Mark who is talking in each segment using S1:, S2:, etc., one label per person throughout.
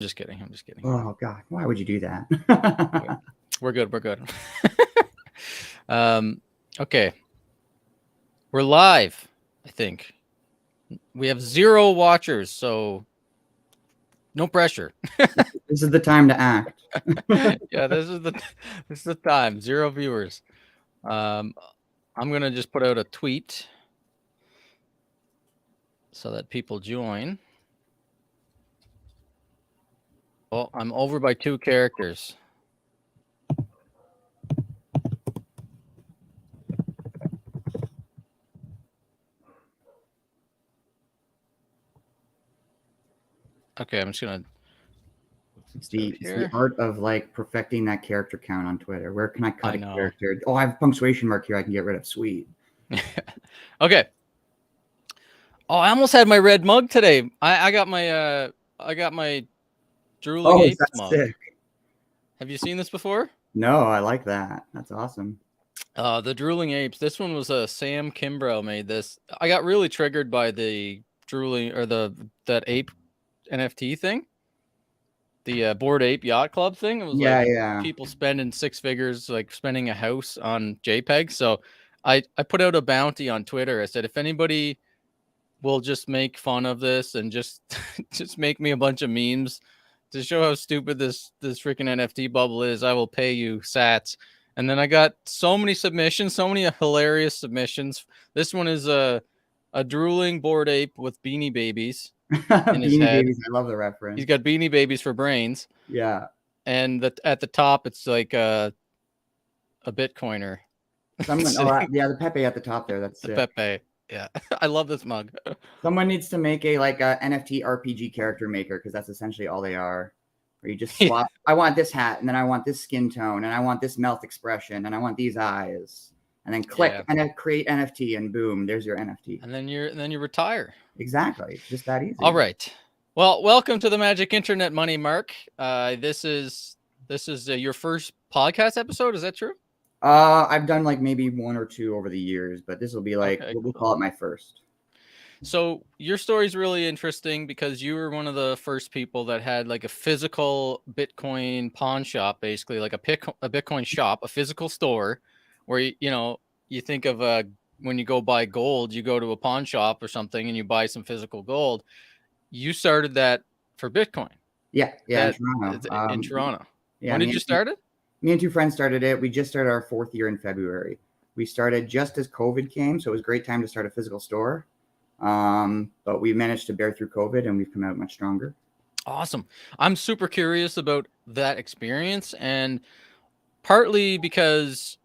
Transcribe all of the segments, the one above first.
S1: Just kidding. I'm just kidding.
S2: Oh God, why would you do that?
S1: We're good. We're good. Okay. We're live, I think. We have 0 watchers, so no pressure.
S2: This is the time to act.
S1: Yeah, this is the time. 0 viewers. I'm gonna just put out a tweet so that people join. Oh, I'm over by 2 characters. Okay, I'm just gonna.
S2: It's the art of like perfecting that character count on Twitter. Where can I cut a character? Oh, I have a punctuation mark here. I can get rid of. Sweet.
S1: Okay. Oh, I almost had my red mug today. I got my drooling apes mug.
S2: Sick.
S1: Have you seen this before?
S2: No, I like that. That's awesome.
S1: The drooling apes. This one was Sam Kimbrough made this. I got really triggered by the drooling or that ape NFT thing. The Bored Ape Yacht Club thing. It was people spending 6 figures, like spending a house on JPEG. So I put out a bounty on Twitter. I said, if anybody will just make fun of this and just just make me a bunch of memes to show how stupid this freaking NFT bubble is, I will pay you sats. And then I got so many submissions, so many hilarious submissions. This one is a drooling Bored Ape with Beanie Babies in his head.
S2: Babies, I love the reference.
S1: He's got Beanie Babies for brains.
S2: Yeah.
S1: And at the top, it's like a Bitcoiner.
S2: The Pepe at the top there. That's
S1: the Pepe. Yeah, I love this mug.
S2: Someone needs to make a NFT RPG character maker, because that's essentially all they are. Where you just swap. I want this hat, and then I want this skin tone, and I want this mouth expression, and I want these eyes, and then click and then create NFT, and boom, there's your NFT.
S1: And then you retire.
S2: Exactly, just that easy.
S1: All right. Well, welcome to the Magic Internet Money, Mark. This is your first podcast episode. Is that true?
S2: I've done like maybe 1 or 2 over the years, but this will be like we'll call it my first.
S1: So your story is really interesting because you were one of the first people that had like a physical Bitcoin pawn shop, basically like a Bitcoin shop, a physical store where you think of when you go buy gold, you go to a pawn shop or something and you buy some physical gold. You started that for Bitcoin.
S2: Yeah, in Toronto.
S1: In Toronto.
S2: Yeah,
S1: when did you start it?
S2: Me and 2 friends started it. We just started our 4th year in February. We started just as COVID came, so it was a great time to start a physical store. But we managed to bear through COVID, and we've come out much stronger.
S1: Awesome. I'm super curious about that experience, and partly because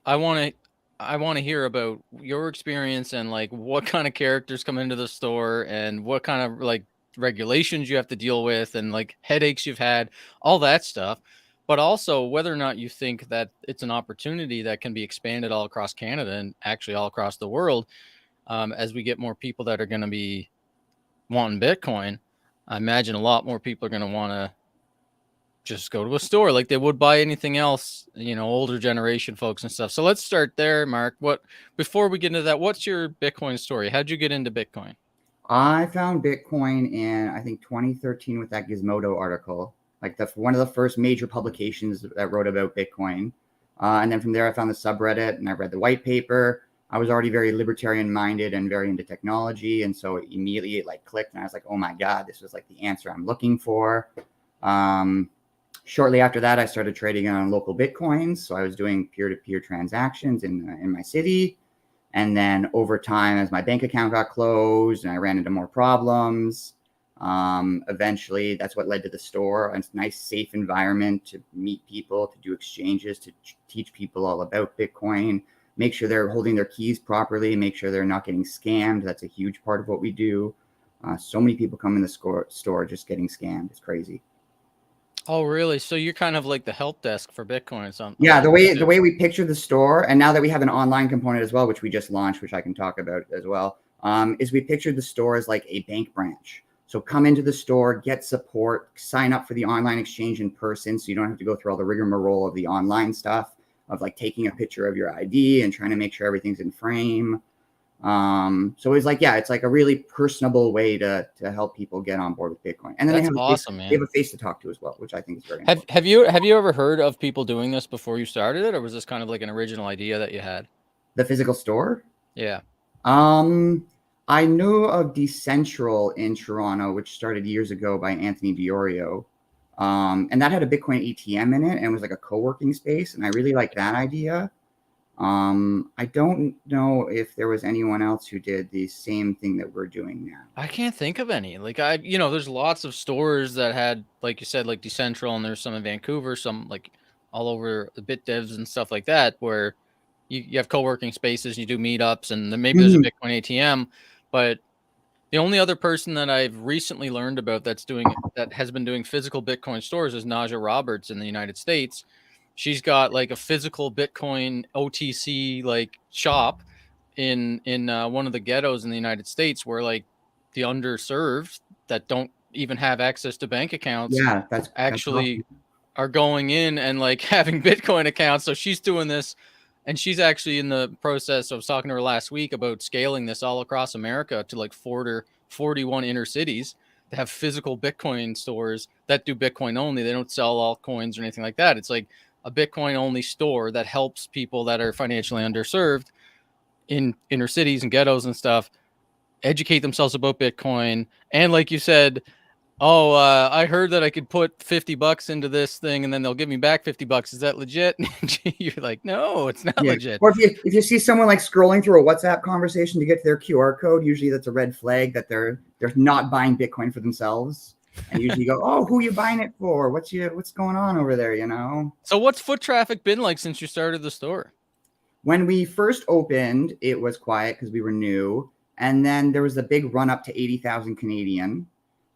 S1: I want to hear about your experience and like what kind of characters come into the store and what kind of like regulations you have to deal with and like headaches you've had, all that stuff. But also whether or not you think that it's an opportunity that can be expanded all across Canada and actually all across the world, as we get more people that are going to be wanting Bitcoin. I imagine a lot more people are going to want to just go to a store like they would buy anything else, older generation folks and stuff. So let's start there, Mark. Before we get into that, what's your Bitcoin story? How'd you get into Bitcoin?
S2: I found Bitcoin in, I think, 2013 with that Gizmodo article. Like one of the first major publications that wrote about Bitcoin. And then from there, I found the subreddit and I read the white paper. I was already very libertarian minded and very into technology. And so immediately it like clicked and I was like, oh my God, this was like the answer I'm looking for. Shortly after that, I started trading on local Bitcoins. So I was doing peer-to-peer transactions in my city. And then over time, as my bank account got closed and I ran into more problems, eventually that's what led to the store. A nice, safe environment to meet people, to do exchanges, to teach people all about Bitcoin, make sure they're holding their keys properly, make sure they're not getting scammed. That's a huge part of what we do. So many people come in the store just getting scammed. It's crazy.
S1: Oh, really? So you're kind of like the help desk for Bitcoin or something?
S2: Yeah, the way we picture the store, and now that we have an online component as well, which we just launched, which I can talk about as well, is we pictured the store as like a bank branch. So come into the store, get support, sign up for the online exchange in person so you don't have to go through all the rigmarole of the online stuff, of like taking a picture of your ID and trying to make sure everything's in frame. So it's like, yeah, it's like a really personable way to help people get on board with Bitcoin. And then
S1: That's awesome,
S2: they
S1: man.
S2: have a face to talk to as well, which I think is very
S1: Have
S2: important.
S1: have you have you ever heard of people doing this before you started it, or was this kind of like an original idea that you had?
S2: The physical store.
S1: Yeah.
S2: Um, I knew of Decentral in Toronto, which started years ago by Anthony Diorio. And that had a Bitcoin ATM in it and it was like a co-working space. And I really like that idea. I don't know if there was anyone else who did the same thing that we're doing now.
S1: I can't think of any. Like there's lots of stores that had, like you said, like Decentral, and there's some in Vancouver, some like all over the Bit Devs and stuff like that, where you have co-working spaces, you do meetups, and then maybe there's a
S2: Mhm.
S1: Bitcoin ATM. But the only other person that I've recently learned about that has been doing physical Bitcoin stores is Naja Roberts in the United States. She's got like a physical Bitcoin OTC like shop in one of the ghettos in the United States, where like the underserved that don't even have access to bank accounts
S2: Yeah, that's
S1: actually
S2: awesome.
S1: are going in and like having Bitcoin accounts. So she's doing this, and she's actually in the process. I was talking to her last week about scaling this all across America to like 41 inner cities to have physical Bitcoin stores that do Bitcoin only. They don't sell altcoins or anything like that. It's like a Bitcoin only store that helps people that are financially underserved in inner cities and ghettos and stuff educate themselves about Bitcoin. And like you said, oh, I heard that I could put $50 into this thing and then they'll give me back $50. Is that legit? You're like, no, it's not
S2: Yeah.
S1: legit.
S2: Or if you see someone like scrolling through a WhatsApp conversation to get to their QR code, usually that's a red flag that they're not buying Bitcoin for themselves. And usually you go, oh, who are you buying it for? What's going on over there? You know?
S1: So what's foot traffic been like since you started the store?
S2: When we first opened, it was quiet because we were new. And then there was the big run up to 80,000 Canadian.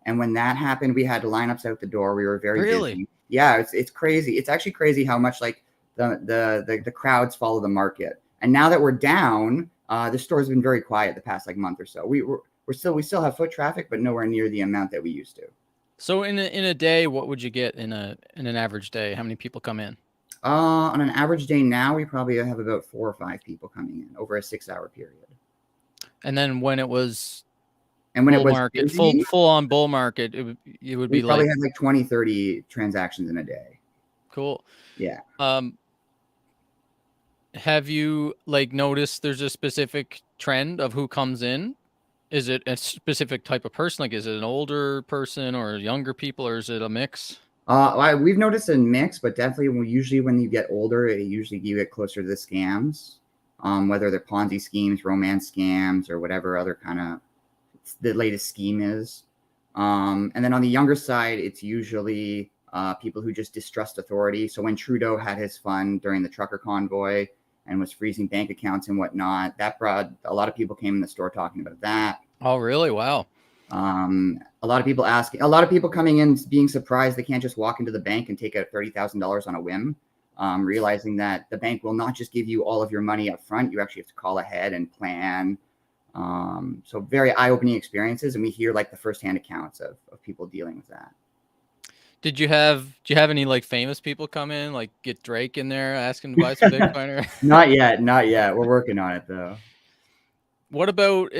S2: And when that happened, we had lineups out the door. We were very
S1: Really?
S2: busy. Yeah, it's crazy. It's actually crazy how much like the crowds follow the market. And now that we're down, the store's been very quiet the past like month or so. We still have foot traffic, but nowhere near the amount that we used to.
S1: So in a day, what would you get in an average day? How many people come in?
S2: On an average day now, we probably have about 4 or 5 people coming in over a 6 hour period.
S1: And then when it was
S2: And when it
S1: bull
S2: was
S1: market,
S2: busy,
S1: full on bull market, it would
S2: we
S1: be
S2: probably
S1: like
S2: had like 20, 30 transactions in a day.
S1: cool.
S2: Yeah.
S1: Um, have you like noticed there's a specific trend of who comes in? Is it a specific type of person? Like, is it an older person or younger people, or is it a mix?
S2: We've noticed a mix, but definitely usually when you get older, usually you get closer to the scams, whether they're Ponzi schemes, romance scams, or whatever other kind of the latest scheme is. And then on the younger side, it's usually people who just distrust authority. So when Trudeau had his fun during the trucker convoy and was freezing bank accounts and whatnot, that brought a lot of people came in the store talking about that.
S1: Oh, really? Wow.
S2: A lot of people asking, a lot of people coming in being surprised they can't just walk into the bank and take out $30,000 on a whim. Realizing that the bank will not just give you all of your money up front. You actually have to call ahead and plan. So very eye-opening experiences, and we hear like the firsthand accounts of people dealing with that.
S1: Do you have any like famous people come in, like get Drake in there asking to buy some Bitcoin? Or
S2: Not yet, not yet. We're working on it though.
S1: what about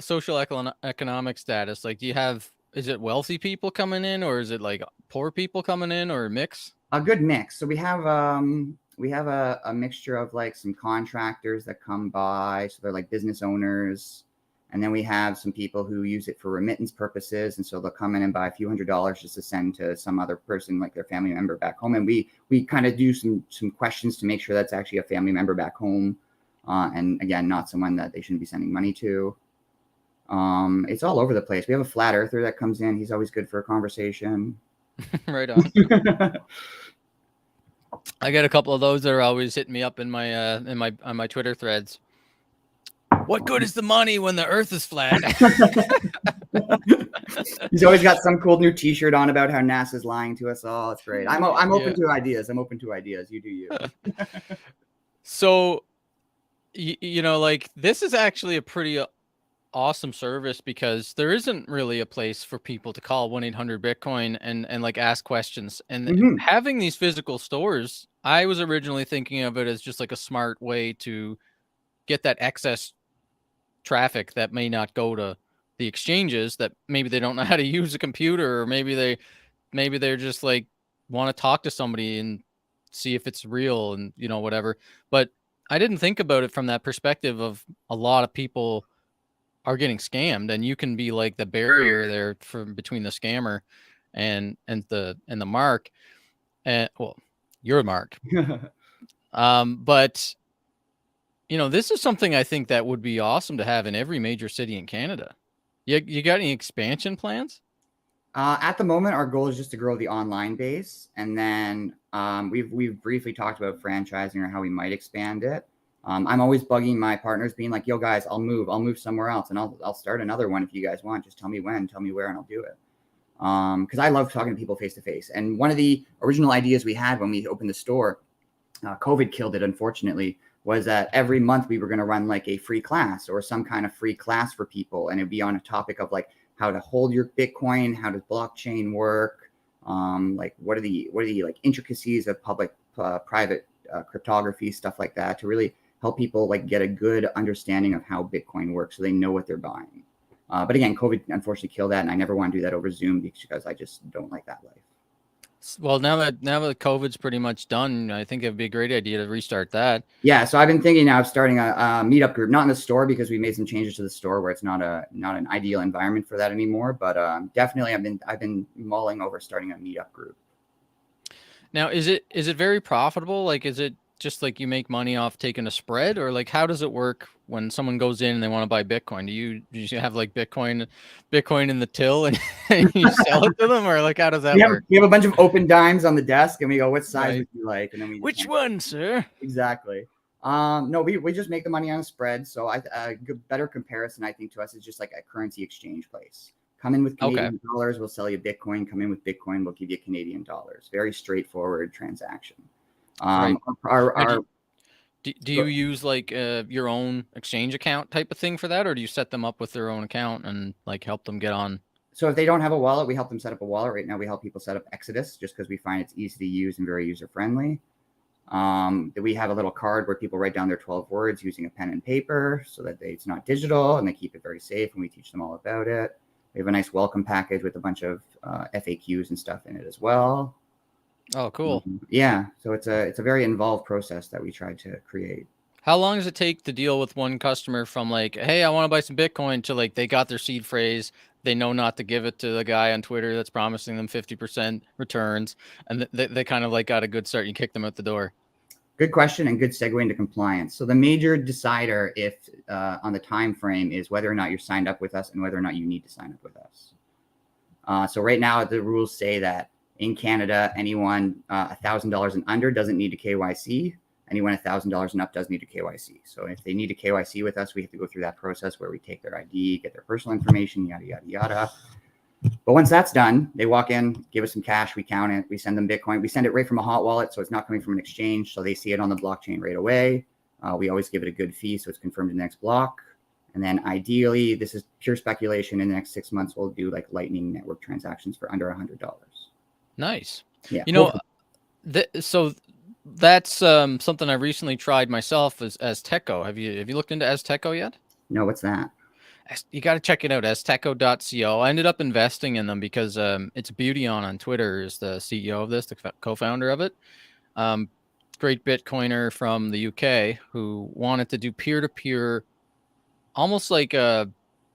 S1: social economic status? Like, is it wealthy people coming in, or is it like poor people coming in, or a mix?
S2: A good mix. So we have a mixture of like some contractors that come by, so they're like business owners, and then we have some people who use it for remittance purposes, and so they'll come in and buy a few $100s just to send to some other person, like their family member back home, and we kind of do some questions to make sure that's actually a family member back home, and again, not someone that they shouldn't be sending money to. It's all over the place. We have a flat earther that comes in. He's always good for a conversation.
S1: Right on. I get a couple of those that are always hitting me up in my on my Twitter threads. What good is the money when the Earth is flat?
S2: He's always got some cool new T-shirt on about how NASA's lying to us all. It's great. I'm open to ideas. I'm open to ideas. You do you.
S1: So, like this is actually a pretty awesome service, because there isn't really a place for people to call 1-800-Bitcoin and like ask questions. And
S2: Mm-hmm.
S1: having these physical stores, I was originally thinking of it as just like a smart way to get that excess traffic that may not go to the exchanges, that maybe they don't know how to use a computer, or maybe they're just like want to talk to somebody and see if it's real and whatever. But I didn't think about it from that perspective of a lot of people are getting scammed, and you can be like the barrier there from between the scammer and the mark. And well, you're a mark. But this is something I think that would be awesome to have in every major city in Canada. You got any expansion plans?
S2: At the moment, our goal is just to grow the online base, and then we've briefly talked about franchising or how we might expand it. I'm always bugging my partners, being like, "Yo, guys, I'll move somewhere else, and I'll start another one if you guys want. Just tell me when, tell me where, and I'll do it." Because I love talking to people face to face. And one of the original ideas we had when we opened the store, COVID killed it, unfortunately, was that every month we were going to run like a free class or some kind of free class for people, and it'd be on a topic of like how to hold your Bitcoin, how does blockchain work, like what are the like intricacies of public private cryptography, stuff like that, to really help people like get a good understanding of how Bitcoin works so they know what they're buying. But again, COVID unfortunately killed that, and I never want to do that over Zoom because I just don't like that life.
S1: Well, now that COVID's pretty much done, I think it'd be a great idea to restart that.
S2: Yeah, so I've been thinking now of starting a meetup group, not in the store because we made some changes to the store where it's not an ideal environment for that anymore. But definitely, I've been mulling over starting a meetup group.
S1: Now, is it very profitable? Like, is it just like you make money off taking a spread, or like how does it work when someone goes in and they want to buy Bitcoin? Do you have like Bitcoin in the till and you sell it to them, or like how does that work?
S2: We have a bunch of open dimes on the desk, and we go, "What size
S1: Right.
S2: would you like?" And then we
S1: Which one, sir?
S2: Exactly. No, we just make the money on a spread. So a better comparison, I think, to us is just like a currency exchange place. Come in with Canadian dollars, we'll sell you Bitcoin. Come in with Bitcoin, we'll give you Canadian dollars. Very straightforward transaction.
S1: Right.
S2: Our
S1: Do you use like your own exchange account type of thing for that, or do you set them up with their own account and like help them get on?
S2: So if they don't have a wallet, we help them set up a wallet. Right now, we help people set up Exodus just because we find it's easy to use and very user friendly. We have a little card where people write down their 12 words using a pen and paper so that it's not digital, and they keep it very safe, and we teach them all about it. We have a nice welcome package with a bunch of FAQs and stuff in it as well.
S1: Oh, cool.
S2: Yeah, so it's a very involved process that we try to create.
S1: How long does it take to deal with one customer from like, hey, I want to buy some Bitcoin, to like they got their seed phrase, they know not to give it to the guy on Twitter that's promising them 50% returns, and they kind of like got a good start, you kick them out the door?
S2: Good question, and good segue into compliance. So the major decider if on the time frame is whether or not you're signed up with us and whether or not you need to sign up with us. So right now the rules say that in Canada, anyone $1,000 and under doesn't need to KYC. Anyone $1,000 and up does need to KYC. So if they need to KYC with us, we have to go through that process where we take their ID, get their personal information, yada, yada, yada. But once that's done, they walk in, give us some cash, we count it, we send them Bitcoin. We send it right from a hot wallet, so it's not coming from an exchange, so they see it on the blockchain right away. We always give it a good fee, so it's confirmed in the next block. And then ideally, this is pure speculation, in the next 6 months, we'll do like Lightning Network transactions for under $100.
S1: Nice.
S2: Yeah.
S1: So that's something I recently tried myself, as Azteco. Have you looked into Azteco yet?
S2: No, what's that?
S1: You got to check it out, azteco.co. I ended up investing in them because it's Beauty on Twitter is the CEO of this, the co-founder of it. Great Bitcoiner from the UK who wanted to do peer-to-peer, almost like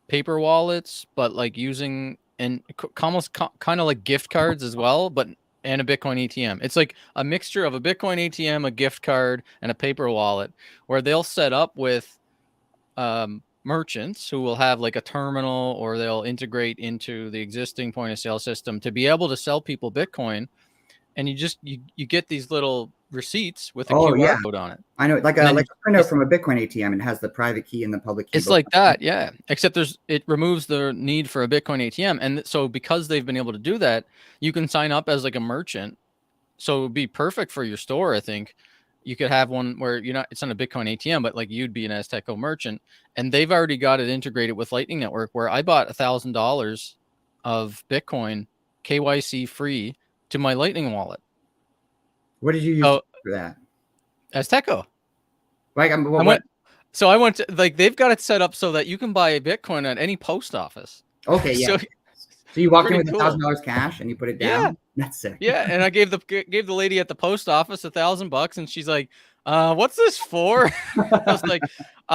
S1: paper wallets, but like using and almost kind of like gift cards as well, but and a Bitcoin ATM. It's like a mixture of a Bitcoin ATM, a gift card, and a paper wallet, where they'll set up with merchants who will have like a terminal, or they'll integrate into the existing point of sale system to be able to sell people Bitcoin. And you get these little receipts with a QR code on it.
S2: I know, like a printout from a Bitcoin ATM, and it has the private key and the public key.
S1: It's like that, yeah. Except it removes the need for a Bitcoin ATM, and so because they've been able to do that, you can sign up as like a merchant. So it would be perfect for your store, I think. You could have one where it's not a Bitcoin ATM, but like you'd be an Azteco merchant, and they've already got it integrated with Lightning Network, where I bought $1,000 of Bitcoin KYC free to my Lightning wallet.
S2: What did you use for that?
S1: Azteco.
S2: Like,
S1: So I went to, like, they've got it set up so that you can buy a Bitcoin at any post office.
S2: Okay, yeah.
S1: So
S2: So you walked in
S1: pretty
S2: with
S1: cool.
S2: $1,000 cash and you put it
S1: Yeah.
S2: down? That's sick.
S1: Yeah, and I gave the lady at the post office $1,000, and she's like, what's this for?" I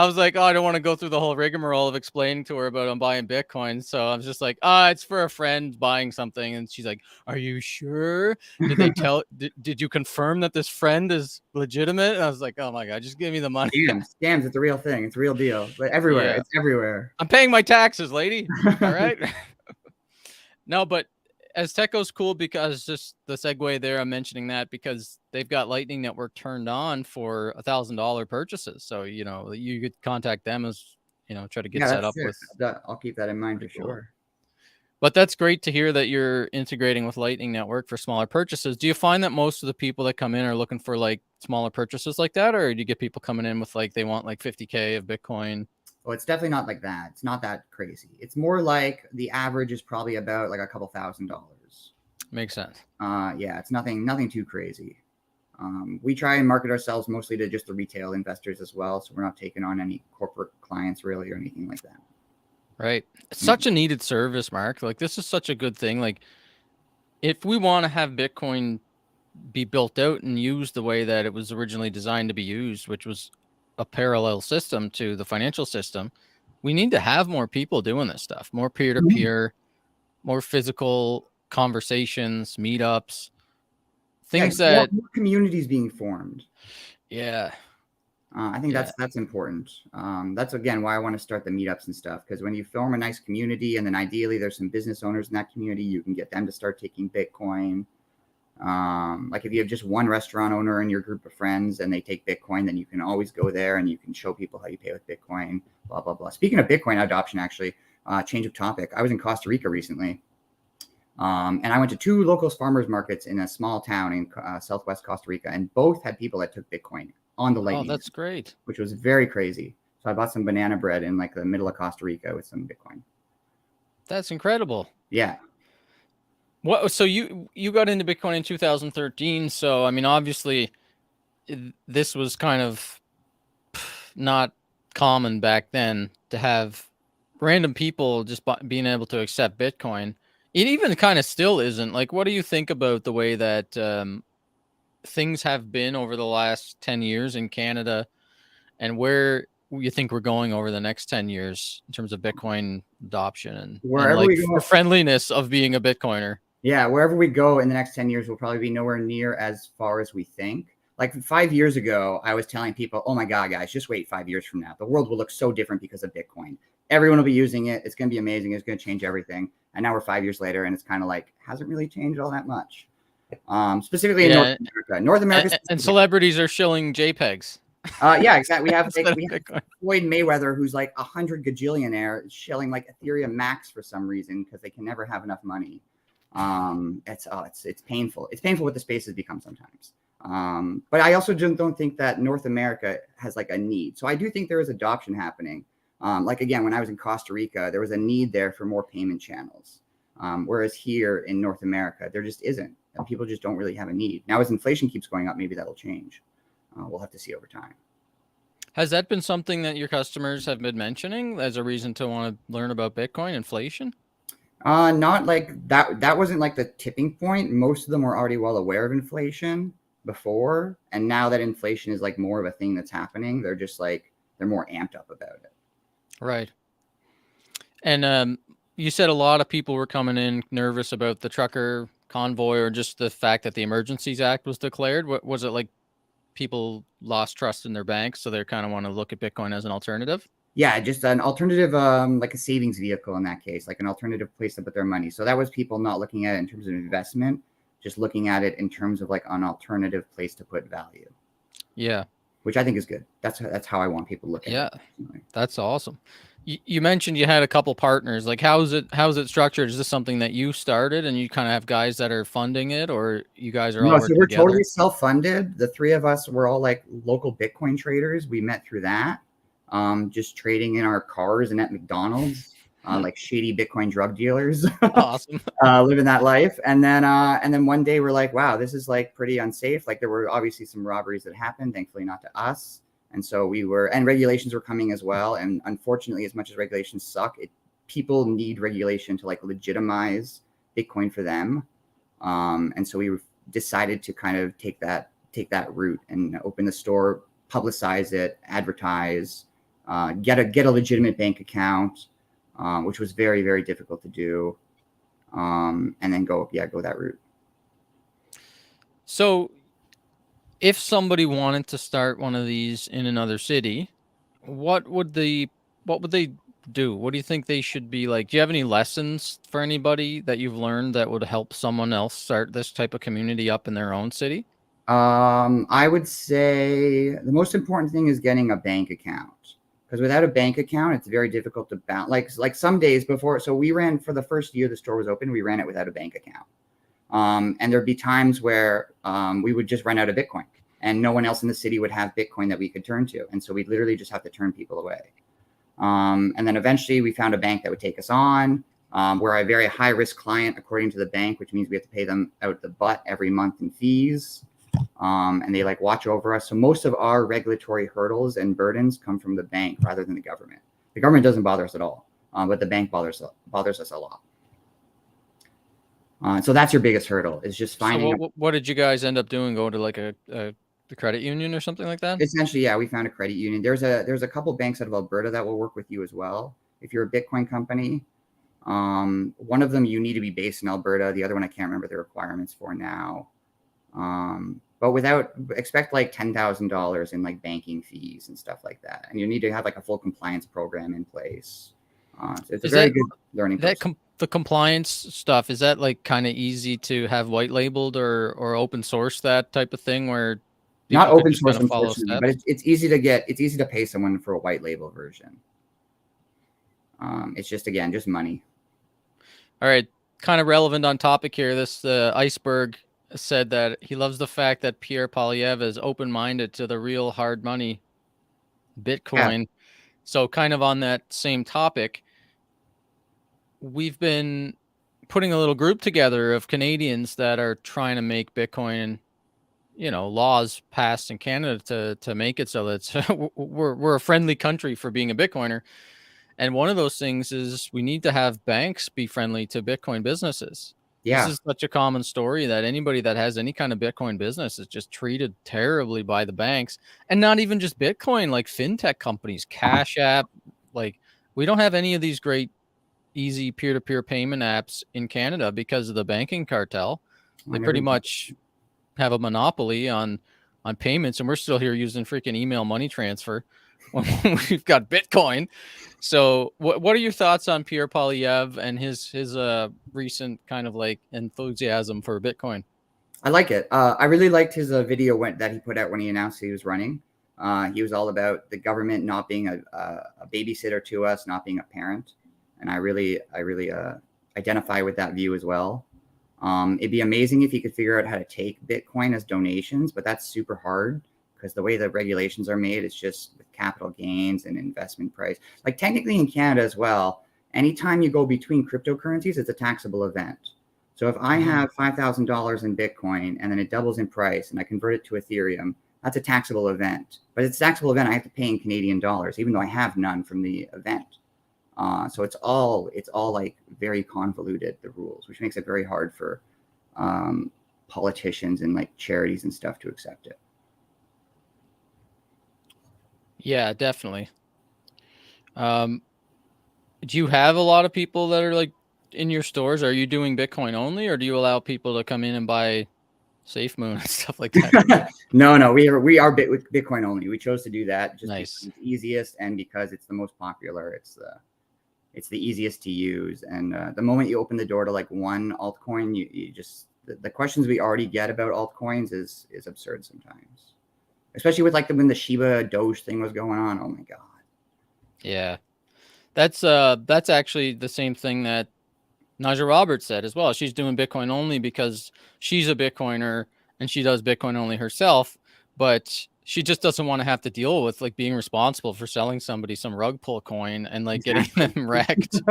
S1: was like, "Oh, I don't want to go through the whole rigmarole of explaining to her about I'm buying Bitcoin." So I was just like, it's for a friend buying something." And she's like, "Are you sure? Did you confirm that this friend is legitimate?" And I was like, "Oh my God, just give me the money."
S2: Scams, it's a real thing. It's a real deal. But everywhere.
S1: Yeah.
S2: It's everywhere.
S1: I'm paying my taxes, lady. All right. No, but Azteco's cool because just the segue there, I'm mentioning that because they've got Lightning Network turned on for $1,000 purchases. So, you could contact them as, try to get
S2: Yeah,
S1: set
S2: that's
S1: up
S2: sick.
S1: with.
S2: I'll keep that in mind for
S1: Pretty cool.
S2: sure.
S1: But that's great to hear that you're integrating with Lightning Network for smaller purchases. Do you find that most of the people that come in are looking for like smaller purchases like that, or do you get people coming in with like they want like 50K of Bitcoin?
S2: Oh, it's definitely not like that. It's not that crazy. It's more like the average is probably about like a couple $1,000s.
S1: Makes sense.
S2: Yeah, it's nothing too crazy. We try and market ourselves mostly to just the retail investors as well, so we're not taking on any corporate clients really or anything like that.
S1: Right. It's such a needed service, Mark. Like this is such a good thing. Like if we want to have Bitcoin be built out and used the way that it was originally designed to be used, which was a parallel system to the financial system, we need to have more people doing this stuff, more peer to peer, more physical conversations, meetups,
S2: Yeah,
S1: things
S2: more,
S1: that,
S2: more communities being formed.
S1: yeah,
S2: I think
S1: yeah.
S2: that's important. That's again why I want to start the meetups and stuff, because when you form a nice community, and then ideally there's some business owners in that community, you can get them to start taking Bitcoin. Like if you have just one restaurant owner in your group of friends and they take Bitcoin, then you can always go there and you can show people how you pay with Bitcoin. Blah blah blah. Speaking of Bitcoin adoption, actually, change of topic. I was in Costa Rica recently. And I went to two local farmers markets in a small town in southwest Costa Rica, and both had people that took Bitcoin on the
S1: Oh,
S2: Lightning,
S1: that's great.
S2: which was very crazy. So I bought some banana bread in like the middle of Costa Rica with some Bitcoin.
S1: That's incredible.
S2: Yeah.
S1: What, so you got into Bitcoin in 2013. So, I mean, obviously this was kind of not common back then to have random people just being able to accept Bitcoin. It even kind of still isn't. Like, what do you think about the way that things have been over the last 10 years in Canada, and where you think we're going over the next 10 years in terms of Bitcoin adoption and
S2: Wherever
S1: like
S2: we
S1: the
S2: go,
S1: friendliness of being a Bitcoiner?
S2: yeah, wherever we go in the next 10 years, we'll probably be nowhere near as far as we think. Like 5 years ago, I was telling people, oh my God, guys, just wait 5 years from now. The world will look so different because of Bitcoin. Everyone will be using it. It's going to be amazing. It's going to change everything. And now we're 5 years later, and it's kind of like, hasn't really changed all that much. Specifically in North
S1: Yeah,
S2: America. North America.
S1: and celebrities are shilling JPEGs
S2: Yeah, exactly. We have
S1: instead of
S2: we have
S1: Bitcoin.
S2: Floyd Mayweather, who's like 100 gajillionaire, shelling like Ethereum Max for some reason because they can never have enough money. It's painful. It's painful what the space has become sometimes. But I also don't think that North America has like a need. So I do think there is adoption happening. Like again, when I was in Costa Rica, there was a need there for more payment channels. Whereas here in North America, there just isn't. People just don't really have a need. Now, as inflation keeps going up, maybe that'll change. We'll have to see over time.
S1: Has that been something that your customers have been mentioning as a reason to want to learn about Bitcoin inflation?
S2: Not like that. That wasn't like the tipping point. Most of them were already well aware of inflation before, and now that inflation is like more of a thing that's happening, they're just like they're more amped up about it.
S1: Right. And you said a lot of people were coming in nervous about the trucker convoy or just the fact that the Emergencies Act was declared. What was it like? People lost trust in their banks, so they kind of want to look at Bitcoin as an alternative.
S2: Yeah, just an alternative, like a savings vehicle in that case, like an alternative place to put their money. So that was people not looking at it in terms of investment, just looking at it in terms of like an alternative place to put value.
S1: Yeah,
S2: which I think is good. That's how I want people to look at
S1: yeah,
S2: it.
S1: that's awesome. You mentioned you had a couple partners. Like, how's it structured? Is this something that you started and you kind of have guys that are funding it, or you guys are all
S2: No, so
S1: working
S2: we're
S1: together?
S2: totally self-funded. The three of us were all like local Bitcoin traders. We met through that, just trading in our cars and at McDonald's, like shady Bitcoin drug dealers,
S1: Awesome.
S2: living that life. And then one day we're like, wow, this is like pretty unsafe. Like there were obviously some robberies that happened, thankfully not to us. And so and regulations were coming as well. And unfortunately, as much as regulations suck, people need regulation to like legitimize Bitcoin for them. And so we decided to kind of take that route and open the store, publicize it, advertise, get a legitimate bank account, which was very, very difficult to do. And then go that route.
S1: So if somebody wanted to start one of these in another city, what would they do? What do you think they should be like? Do you have any lessons for anybody that you've learned that would help someone else start this type of community up in their own city?
S2: I would say the most important thing is getting a bank account, because without a bank account, it's very difficult to bounce. Like some days before, so we ran for the first year the store was open, we ran it without a bank account. And there'd be times where we would just run out of Bitcoin and no one else in the city would have Bitcoin that we could turn to. And so we'd literally just have to turn people away. And then eventually we found a bank that would take us on. We're a very high risk client according to the bank, which means we have to pay them out the butt every month in fees. And they like watch over us. So most of our regulatory hurdles and burdens come from the bank rather than the government. The government doesn't bother us at all, but the bank bothers us a lot. So that's your biggest hurdle, is just finding.
S1: So what did you guys end up doing? Go to like the credit union or something like that?
S2: Essentially, yeah, we found a credit union. There's a couple banks out of Alberta that will work with you as well. If you're a Bitcoin company, one of them you need to be based in Alberta. The other one I can't remember the requirements for now. But expect like $10,000 in like banking fees and stuff like that, and you need to have like a full compliance program in place. So it's a very good learning process.
S1: The compliance stuff, is that like kind of easy to have white labeled or open source, that type of thing, where
S2: not open source,
S1: kind of
S2: unfortunately, but it's easy to pay someone for a white label version. It's just money.
S1: All right, kind of relevant on topic here. This Iceberg said that he loves the fact that Pierre Poilievre is open-minded to the real hard money Bitcoin. Yeah. So kind of on that same topic, we've been putting a little group together of Canadians that are trying to make Bitcoin, laws passed in Canada to make it so that we're a friendly country for being a Bitcoiner. And one of those things is we need to have banks be friendly to Bitcoin businesses. Yeah. This is such a common story that anybody that has any kind of Bitcoin business is just treated terribly by the banks, and not even just Bitcoin, like fintech companies, Cash App. Like, we don't have any of these great easy peer-to-peer payment apps in Canada because of the banking cartel. They pretty much have a monopoly on payments, and we're still here using freaking email money transfer when we've got Bitcoin. So what are your thoughts on Pierre Poilievre and his recent kind of like enthusiasm for Bitcoin?
S2: I like it. I really liked his video that he put out when he announced he was running. He was all about the government not being a babysitter to us, not being a parent. And I really identify with that view as well. It'd be amazing if he could figure out how to take Bitcoin as donations, but that's super hard because the way the regulations are made, it's just with capital gains and investment price. Like technically in Canada as well, anytime you go between cryptocurrencies, it's a taxable event. So if I have $5,000 in Bitcoin and then it doubles in price and I convert it to Ethereum, that's a taxable event. But it's a taxable event I have to pay in Canadian dollars, even though I have none from the event. So it's all like very convoluted, the rules, which makes it very hard for politicians and like charities and stuff to accept it.
S1: Yeah, definitely. Do you have a lot of people that are like in your stores? Are you doing Bitcoin only, or do you allow people to come in and buy SafeMoon and stuff like that?
S2: No, we are Bitcoin only. We chose to do that just
S1: nice.
S2: Because it's easiest and because it's the most popular. It's the easiest to use. And the moment you open the door to like one altcoin, you just the questions we already get about altcoins is absurd sometimes. Especially with like when the Shiba Doge thing was going on. Oh my God.
S1: Yeah. That's actually the same thing that Naja Roberts said as well. She's doing Bitcoin only because she's a Bitcoiner and she does Bitcoin only herself, but she just doesn't want to have to deal with like being responsible for selling somebody some rug pull coin and like getting them wrecked.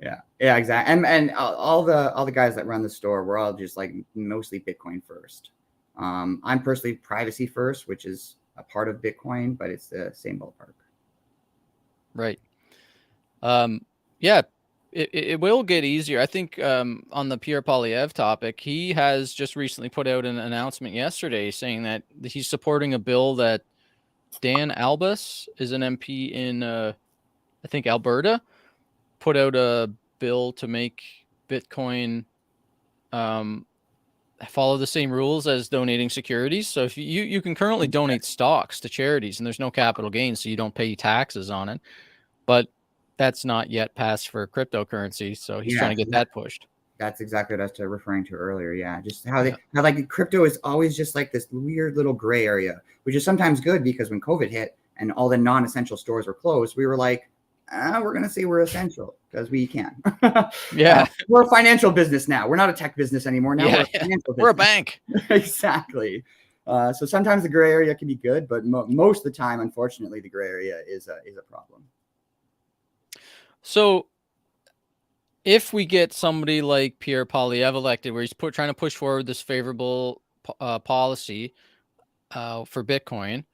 S2: Yeah, exactly. And all the guys that run the store, we're all just like mostly Bitcoin first. I'm personally privacy first, which is a part of Bitcoin, but it's the same ballpark.
S1: Right. Yeah, it will get easier. I think on the Pierre Poilievre topic, he has just recently put out an announcement yesterday saying that he's supporting a bill that Dan Albus is an MP in, I think, Alberta, put out a bill to make Bitcoin follow the same rules as donating securities. So if you can currently donate stocks to charities and there's no capital gains, so you don't pay taxes on it. But that's not yet passed for cryptocurrency, so he's trying
S2: Yeah,
S1: to get that pushed.
S2: that's exactly what I was referring to earlier. Yeah, just how
S1: Yeah.
S2: how like crypto is always just like this weird little gray area, which is sometimes good because when COVID hit and all the non-essential stores were closed, we were like, we're going to say we're essential because we can.
S1: Yeah.
S2: We're a financial business now. We're not a tech business anymore. Now we're a financial business.
S1: We're a bank.
S2: Exactly. So sometimes the gray area can be good, but most of the time, unfortunately, the gray area is a problem.
S1: So if we get somebody like Pierre Poilievre elected, where he's trying to push forward this favorable policy for Bitcoin,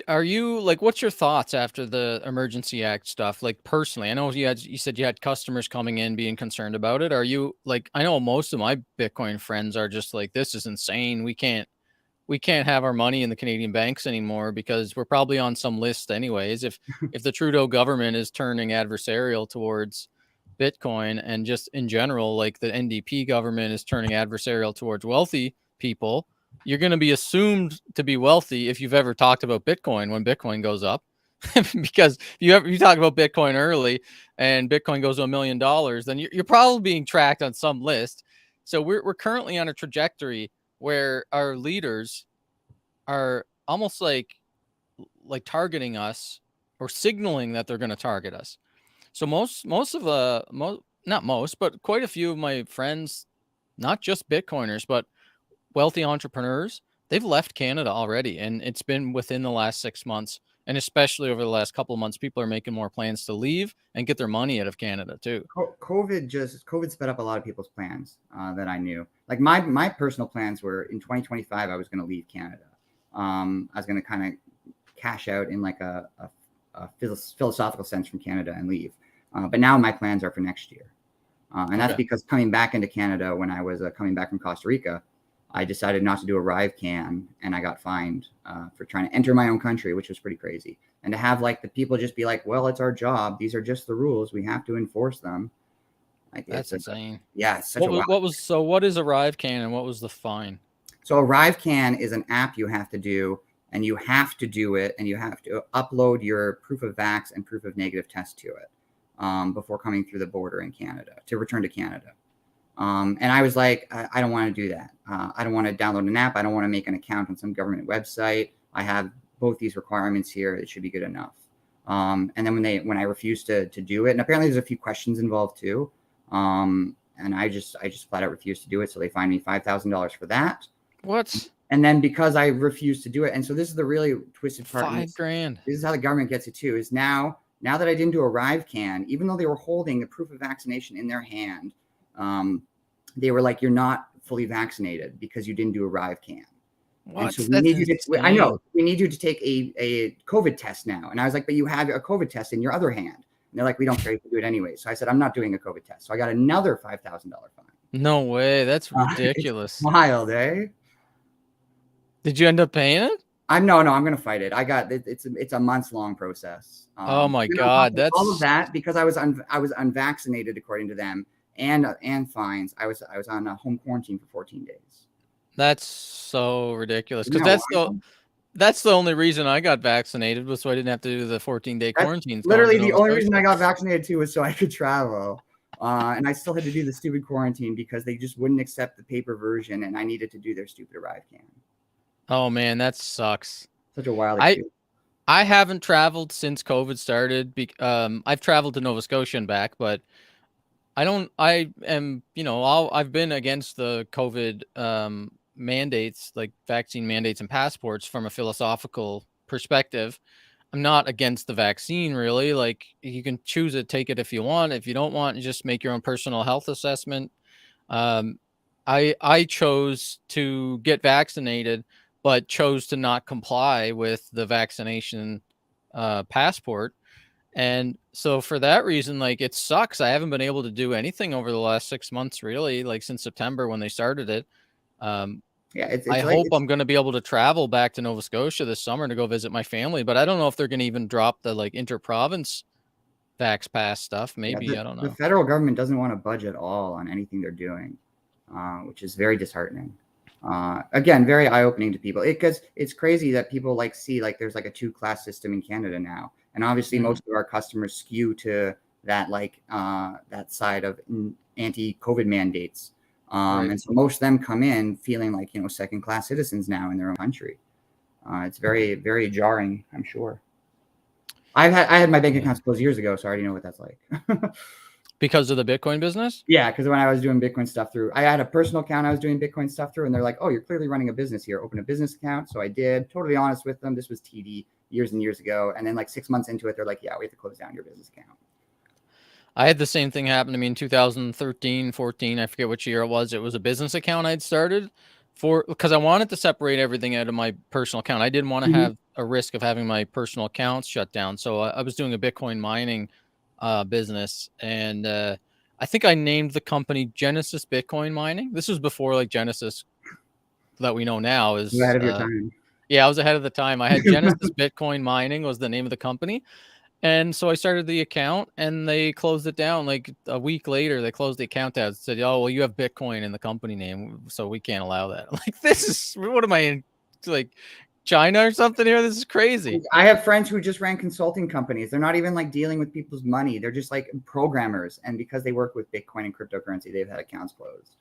S1: are you like, what's your thoughts after the Emergency Act stuff? Like personally, I know you said you had customers coming in being concerned about it. Are you like, I know most of my Bitcoin friends are just like, this is insane. We can't have our money in the Canadian banks anymore because we're probably on some list anyways. If the Trudeau government is turning adversarial towards Bitcoin, and just in general, like the NDP government is turning adversarial towards wealthy people, you're going to be assumed to be wealthy if you've ever talked about Bitcoin when Bitcoin goes up. Because if you talk about Bitcoin early and Bitcoin goes to $1 million, then you're probably being tracked on some list. So we're currently on a trajectory where our leaders are almost like targeting us or signaling that they're going to target us. So not most, but quite a few of my friends, not just Bitcoiners, but wealthy entrepreneurs, they've left Canada already, and it's been within the last 6 months. And especially over the last couple of months, people are making more plans to leave and get their money out of Canada too.
S2: COVID sped up a lot of people's plans that I knew. Like my personal plans were in 2025, I was going to leave Canada. I was going to kind of cash out in like a philosophical sense from Canada and leave. But now my plans are for next year. And that's because coming back into Canada when I was coming back from Costa Rica, I decided not to do a RiveCan, and I got fined for trying to enter my own country, which was pretty crazy. And to have like the people just be like, well, it's our job. These are just the rules. We have to enforce them. Like,
S1: that's insane.
S2: Yeah. It's such
S1: what is a RiveCan and what was the fine?
S2: So a RiveCan is an app you have to do, and you have to do it, and you have to upload your proof of vax and proof of negative test to it before coming through the border in Canada to return to Canada. And I was like, I don't want to do that. I don't want to download an app. I don't want to make an account on some government website. I have both these requirements here. It should be good enough. And then when I refused to do it, and apparently there's a few questions involved too. And I just flat out refused to do it. So they fined me $5,000 for that.
S1: What?
S2: And then because I refused to do it, and so this is the really twisted part.
S1: $5,000.
S2: This is how the government gets it too. Is now that I didn't do a RiveCan, even though they were holding the proof of vaccination in their hand, they were like, "You're not fully vaccinated because you didn't do a RiveCan."
S1: What?
S2: So we need you to. I know we need you to take a COVID test now. And I was like, "But you have a COVID test in your other hand." And they're like, "We don't care if you do it anyway." So I said, "I'm not doing a COVID test." So I got another $5,000 fine.
S1: No way. That's ridiculous.
S2: Wild, eh?
S1: Did you end up paying it?
S2: I'm going to fight it. It's a months-long process.
S1: Oh my God. That's
S2: all of that because I was unvaccinated according to them. And fines. I was on a home quarantine for 14 days.
S1: That's so ridiculous because that's the only reason I got vaccinated was so I didn't have to do the 14-day quarantine.
S2: Literally, the only reason I got vaccinated too was so I could travel. And I still had to do the stupid quarantine because they just wouldn't accept the paper version, and I needed to do their stupid RiveCan.
S1: Oh man, that sucks.
S2: Such a wild experience.
S1: I haven't traveled since COVID started. I've traveled to Nova Scotia and back, but I am, I've been against the COVID mandates, like vaccine mandates and passports from a philosophical perspective. I'm not against the vaccine really. Like you can choose it, take it if you want. If you don't want, just make your own personal health assessment. I chose to get vaccinated, but chose to not comply with the vaccination passport. And so for that reason, like, it sucks. I haven't been able to do anything over the last 6 months, really, like since September when they started it. Um,
S2: Yeah,
S1: I
S2: it's like
S1: hope
S2: it's
S1: I'm going to be able to travel back to Nova Scotia this summer to go visit my family, but I don't know if they're going to even drop the like inter-province vax pass stuff.
S2: yeah,
S1: Maybe, I don't
S2: the
S1: know.
S2: federal government doesn't want to budge at all on anything they're doing, which is very disheartening. Again, very eye opening to people because it's crazy that people like see like there's like a two-class system in Canada now, and obviously
S1: Mhm.
S2: most of our customers skew to that like that side of anti-COVID mandates,
S1: Right.
S2: and so most of them come in feeling like second-class citizens now in their own country. It's very very jarring, I'm sure. I had my bank
S1: Yeah.
S2: accounts closed years ago, so I already know what that's like.
S1: Because of the Bitcoin business?
S2: Yeah, because when I was doing Bitcoin stuff through, I had a personal account I was doing Bitcoin stuff through, and they're like, "Oh, you're clearly running a business here. Open a business account." So I did. Totally honest with them. This was TD years and years ago, and then like 6 months into it, they're like, "Yeah, we have to close down your business account."
S1: I had the same thing happen to me in 2013, 14. I forget which year it was. It was a business account I'd started for because I wanted to separate everything out of my personal account. I didn't want to
S2: Mhm.
S1: have a risk of having my personal accounts shut down. So I was doing a Bitcoin mining business, and I think I named the company Genesis Bitcoin Mining. This was before like Genesis that we know now
S2: You're
S1: is
S2: ahead of your time.
S1: yeah, I was ahead of the time. I had Genesis Bitcoin Mining was the name of the company. And so I started the account and they closed it down like a week later. They closed the account down and said, "Oh, well, you have Bitcoin in the company name, so we can't allow that." I'm like, this is what am I in like China or something here? This is crazy.
S2: I have friends who just ran consulting companies. They're not even like dealing with people's money. They're just like programmers, and because they work with Bitcoin and cryptocurrency, they've had accounts closed.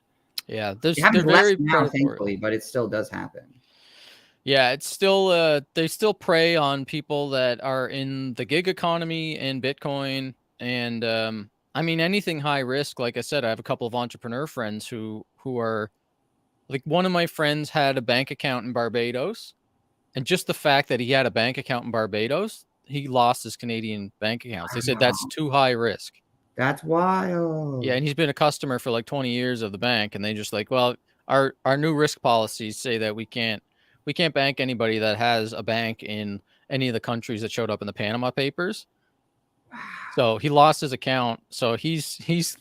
S1: Yeah,
S2: It
S1: they're
S2: happens less
S1: very
S2: now,
S1: predatory.
S2: thankfully, but it still does happen.
S1: Yeah, it's still they still prey on people that are in the gig economy and Bitcoin and I mean anything high risk. Like I said, I have a couple of entrepreneur friends who are like one of my friends had a bank account in Barbados, and just the fact that he had a bank account in Barbados, he lost his Canadian bank accounts. They said that's
S2: Wow,
S1: too high risk.
S2: that's
S1: Yeah,
S2: wild.
S1: and he's been a customer for like 20 years of the bank, and they just like, well, our new risk policies say that we can't bank anybody that has a bank in any of the countries that showed up in the Panama Papers. So he lost his account. So he's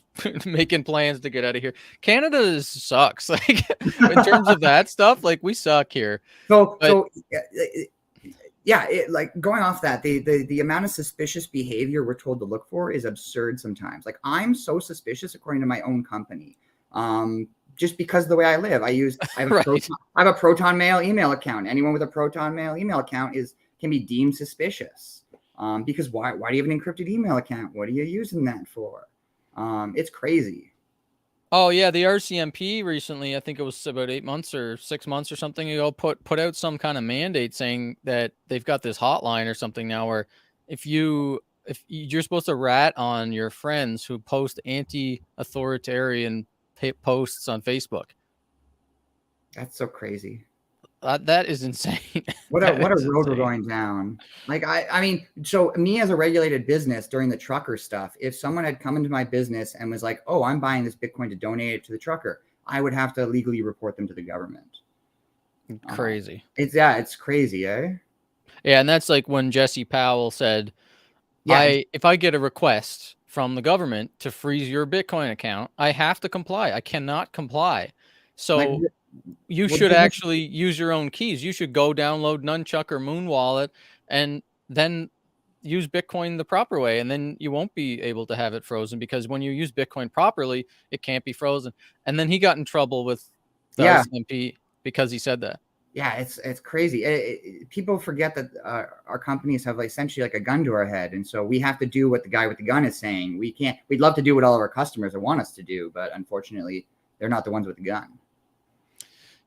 S1: making plans to get out of here. Canada sucks. Like in terms of that stuff, like we suck here.
S2: So,
S1: But
S2: yeah, like going off that, the amount of suspicious behavior we're told to look for is absurd sometimes. Like I'm so suspicious according to my own company, just because of the way I live.
S1: right.
S2: I have a Proton Mail email account. Anyone with a Proton Mail email account can be deemed suspicious. Because why do you have an encrypted email account? What are you using that for? It's crazy.
S1: Oh yeah, the RCMP recently, I think it was about 8 months or 6 months or something ago, put out some kind of mandate saying that they've got this hotline or something now where if you're supposed to rat on your friends who post anti-authoritarian posts on Facebook.
S2: That's so crazy.
S1: That is insane.
S2: What
S1: That
S2: a
S1: is
S2: road we're
S1: insane.
S2: going down. Like I mean, so me as a regulated business during the trucker stuff, if someone had come into my business and was like, "Oh, I'm buying this Bitcoin to donate it to the trucker," I would have to legally report them to the government. Uh,
S1: Crazy.
S2: it's crazy, eh?
S1: Yeah, and that's like when Jesse Powell said,
S2: Yeah,
S1: If I get a request from the government to freeze your Bitcoin account, I have to comply. I cannot comply.
S2: like
S1: So you
S2: what
S1: should
S2: business?
S1: actually use your own keys. You should go download Nunchuck or Moon Wallet and then use Bitcoin the proper way. And then you won't be able to have it frozen because when you use Bitcoin properly, it can't be frozen. And then he got in trouble with the
S2: Yeah,
S1: RCMP because he said that.
S2: yeah, it's crazy. People forget that our companies have like essentially like a gun to our head, and so we have to do what the guy with the gun is saying. We can't. We'd love to do what all of our customers want us to do, but unfortunately, they're not the ones with the gun.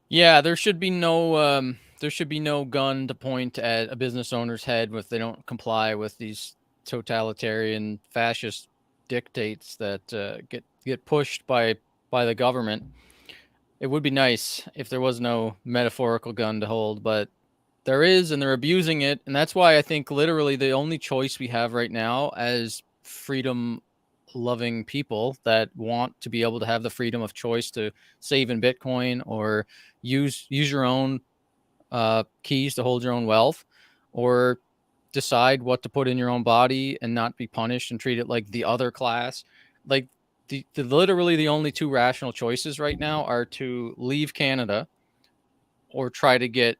S1: Yeah, there should be no gun to point at a business owner's head if they don't comply with these totalitarian fascist dictates that get pushed by the government. It would be nice if there was no metaphorical gun to hold, but there is, and they're abusing it, and that's why I think literally the only choice we have right now as freedom loving people that want to be able to have the freedom of choice to save in Bitcoin or use your own keys to hold your own wealth, or decide what to put in your own body and not be punished and treat it like the other class. Like literally the only two rational choices right now are to leave Canada or try to get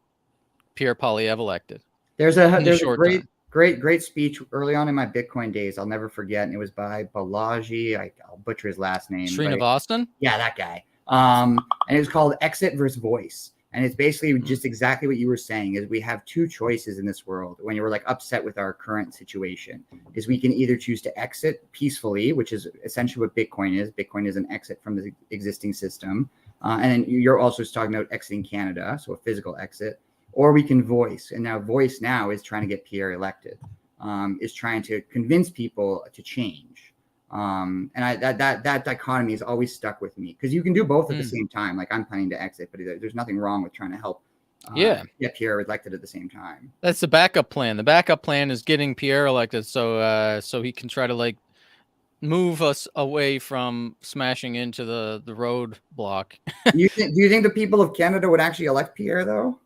S1: Pierre Poilievre elected in the
S2: There's a
S1: short time.
S2: great speech early on in my Bitcoin days. I'll never forget, and it was by Balaji. I'll butcher his last name, but
S1: Srinivasan?
S2: yeah, that guy. And it was called Exit versus Voice. And it's basically just exactly what you were saying is we have two choices in this world when you're like upset with our current situation is we can either choose to exit peacefully, which is essentially what Bitcoin is. Bitcoin is an exit from the existing system. And then you're also talking about exiting Canada, so a physical exit, or we can voice. And now voice now is trying to get Pierre elected, is trying to convince people to change. And that dichotomy has always stuck with me because you can do both at the same time. Like I'm planning to exit, but there's nothing wrong with trying to help get Pierre elected at the same time.
S1: That's the backup plan. The backup plan is getting Pierre elected so he can try to like move us away from smashing into the road block.
S2: Do you think the people of Canada would actually elect Pierre though?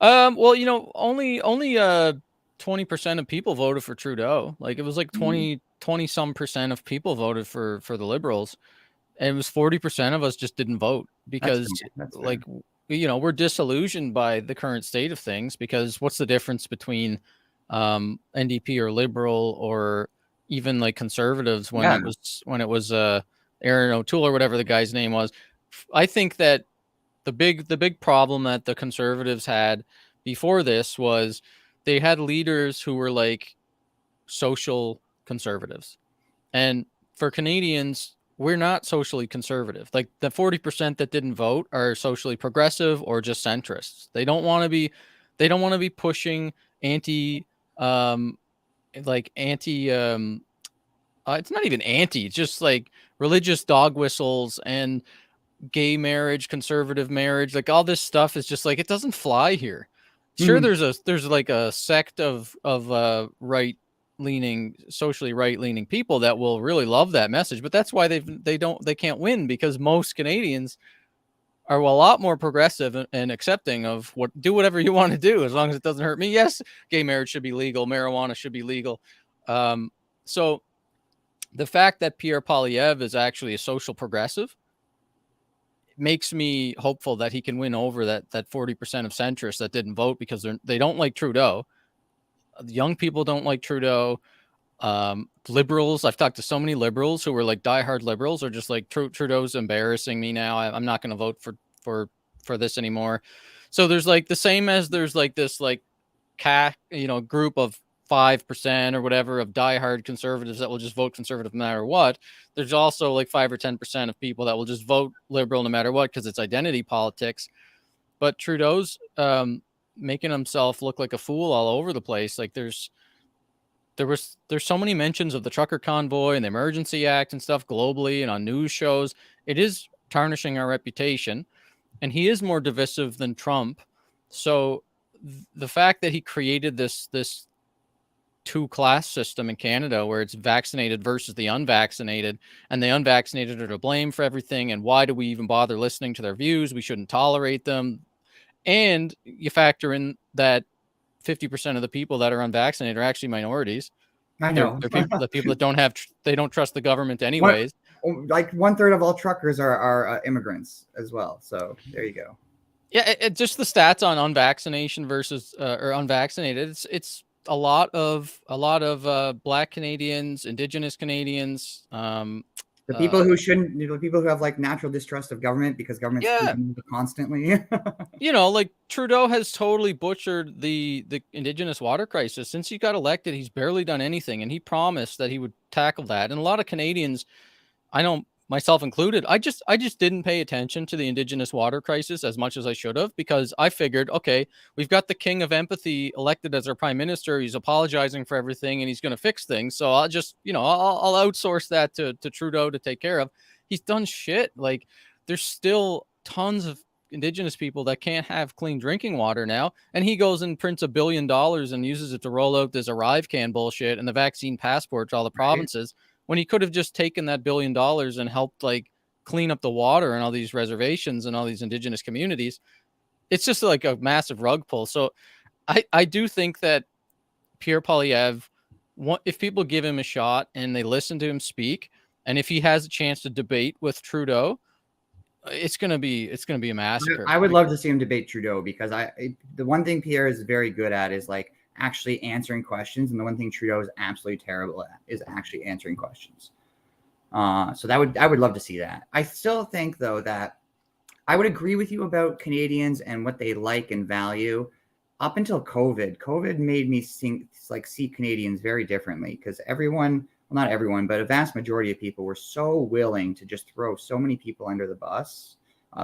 S1: Well, only 20% of people voted for Trudeau. Like it was like 20 some percent of people voted for the Liberals, and it was 40% of us just didn't vote because
S2: That's
S1: like we're disillusioned by the current state of things. Because what's the difference between NDP or Liberal or even like Conservatives when it was Aaron O'Toole or whatever the guy's name was? I think that the big problem that the Conservatives had before this was they had leaders who were like social conservatives. And for Canadians, we're not socially conservative. Like the 40% that didn't vote are socially progressive or just centrists. They don't want to be pushing anti like anti it's not even anti, it's just like religious dog whistles and gay marriage, conservative marriage, like all this stuff is just like it doesn't fly here. Sure, there's like a sect of socially right leaning people that will really love that message, but that's why they can't win because most Canadians are a lot more progressive and accepting of do whatever you want to do as long as it doesn't hurt me. Yes, gay marriage should be legal, marijuana should be legal. So the fact that Pierre Poilievre is actually a social progressive makes me hopeful that he can win over that 40% of centrists that didn't vote because they don't like Trudeau. Young people don't like Trudeau. Liberals, I've talked to so many liberals who were like diehard liberals are just like Trudeau's embarrassing me now. I'm not going to vote for this anymore. So there's like the same as there's like this like group of 5% or whatever of diehard conservatives that will just vote conservative no matter what. There's also like 5 or 10% of people that will just vote liberal no matter what because it's identity politics. But Trudeau's making himself look like a fool all over the place. Like there's so many mentions of the trucker convoy and the Emergency Act and stuff globally and on news shows. It is tarnishing our reputation, and he is more divisive than Trump. So the fact that he created this two-class system in Canada where it's vaccinated versus the unvaccinated, and the unvaccinated are to blame for everything, and why do we even bother listening to their views? We shouldn't tolerate them. And you factor in that 50% of the people that are unvaccinated are actually minorities.
S2: I know.
S1: They're people that they don't trust the government anyways.
S2: Like 1/3 of all truckers are immigrants as well. So there you go.
S1: Yeah, just the stats on unvaccination versus or unvaccinated. It's a lot of Black Canadians, Indigenous Canadians.
S2: The people who shouldn't, the people who have like natural distrust of government because government's constantly.
S1: Like Trudeau has totally butchered the Indigenous water crisis since he got elected. He's barely done anything, and he promised that he would tackle that. And a lot of Canadians, I know myself included, I just didn't pay attention to the Indigenous water crisis as much as I should have because I figured, okay, we've got the king of empathy elected as our prime minister. He's apologizing for everything and he's going to fix things. So I'll just, I'll outsource that to Trudeau to take care of. He's done shit. Like there's still tons of Indigenous people that can't have clean drinking water now. And he goes and prints $1 billion and uses it to roll out this Arrive can bullshit and the vaccine passport to all the provinces. When he could have just taken that $1 billion and helped like clean up the water and all these reservations and all these Indigenous communities. it's just like a massive rug pull. So I do think that Pierre Poilievre, if people give him a shot and they listen to him speak, and if he has a chance to debate with Trudeau, it's gonna be a massacre.
S2: I would love to see him debate Trudeau, because the one thing Pierre is very good at is like actually answering questions, and the one thing Trudeau is absolutely terrible at is actually answering questions. So I would love to see that. I still think though that I would agree with you about Canadians and what they like and value. Up until COVID made me see Canadians very differently, because everyone, well, not everyone, but a vast majority of people were so willing to just throw so many people under the bus.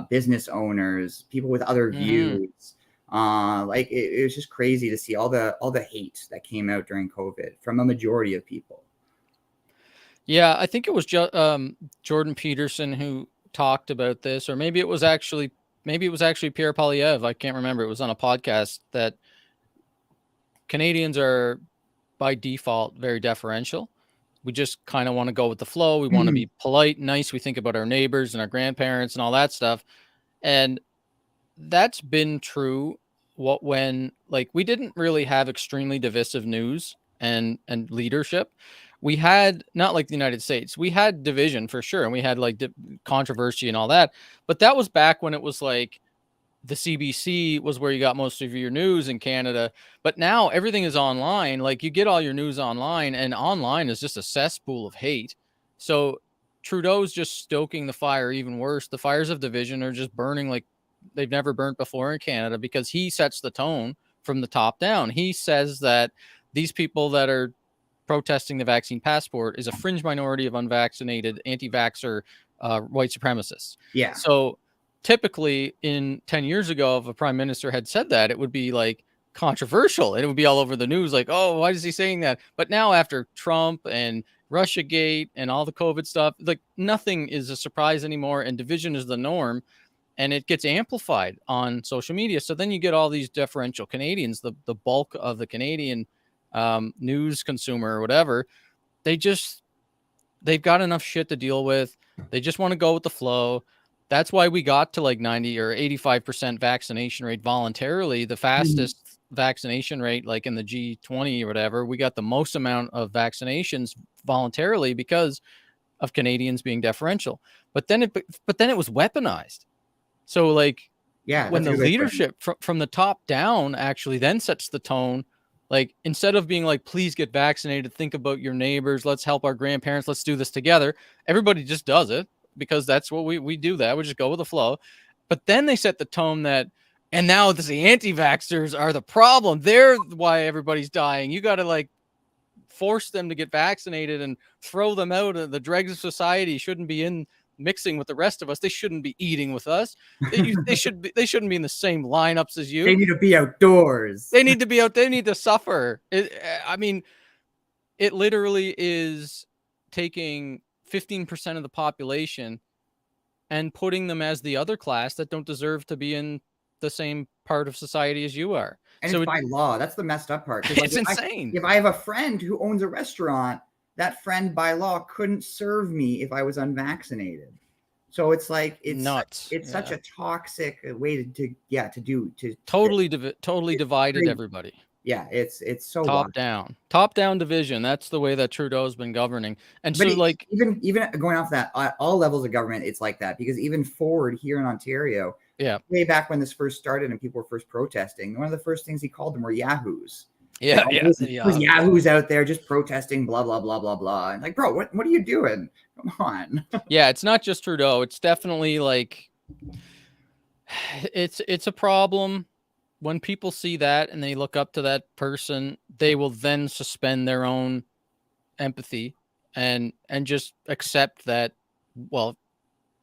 S2: Business owners, people with other views. Like it was just crazy to see all the hate that came out during COVID from a majority of people.
S1: Yeah, I think it was Jordan Peterson who talked about this, or maybe it was actually Pierre Poilievre. I can't remember. It was on a podcast that Canadians are by default very deferential. We just kind of want to go with the flow. We want to be polite, nice. We think about our neighbors and our grandparents and all that stuff. And that's been true when like we didn't really have extremely divisive news and leadership. We had, not like the United States, we had division for sure, and we had like controversy and all that, but that was back when it was like the CBC was where you got most of your news in Canada. But now everything is online. Like you get all your news online, and online is just a cesspool of hate. So Trudeau's just stoking the fire even worse. The fires of division are just burning like they've never burnt before in Canada, because he sets the tone from the top down. He says that these people that are protesting the vaccine passport is a fringe minority of unvaccinated anti-vaxxer white supremacists.
S2: Yeah.
S1: So typically in 10 years ago, if a prime minister had said that, it would be like controversial and it would be all over the news. Like, oh, why is he saying that? But now after Trump and Russiagate and all the COVID stuff, like nothing is a surprise anymore. And division is the norm, and it gets amplified on social media. So then you get all these deferential Canadians, the bulk of the Canadian news consumer or whatever. They've got enough shit to deal with. They just want to go with the flow. That's why we got to like 90 or 85% vaccination rate voluntarily, the fastest vaccination rate, like in the G20 or whatever. We got the most amount of vaccinations voluntarily because of Canadians being deferential. But then it was weaponized. So like,
S2: yeah,
S1: when the leadership from the top down actually then sets the tone, like instead of being like, please get vaccinated, think about your neighbors, let's help our grandparents, let's do this together, everybody just does it because that's what we do. That we just go with the flow. But then they set the tone that, and now the anti-vaxxers are the problem. They're why everybody's dying. You got to like force them to get vaccinated and throw them out. The dregs of society shouldn't be in mixing with the rest of us. They shouldn't be eating with us. They shouldn't be in the same lineups as you.
S2: They need to be outdoors.
S1: They need to be out. They need to suffer. I mean, it literally is taking 15% of the population and putting them as the other class that don't deserve to be in the same part of society as you are.
S2: And so it's by law. That's the messed up part.
S1: It's insane.
S2: If I have a friend who owns a restaurant, that friend by law couldn't serve me if I was unvaccinated. So it's like it's nuts. It's such a toxic way to
S1: totally divided everybody.
S2: Yeah, it's so
S1: top down division. That's the way that Trudeau's been governing. And but so like
S2: even going off that, all levels of government, it's like that, because even Ford here in Ontario, way back when this first started and people were first protesting, one of the first things he called them were yahoos.
S1: Yeah,
S2: was yahoos out there just protesting, blah blah blah blah blah. And like, bro, what are you doing? Come on.
S1: Yeah, it's not just Trudeau. It's definitely like it's a problem when people see that and they look up to that person. They will then suspend their own empathy and just accept that, well,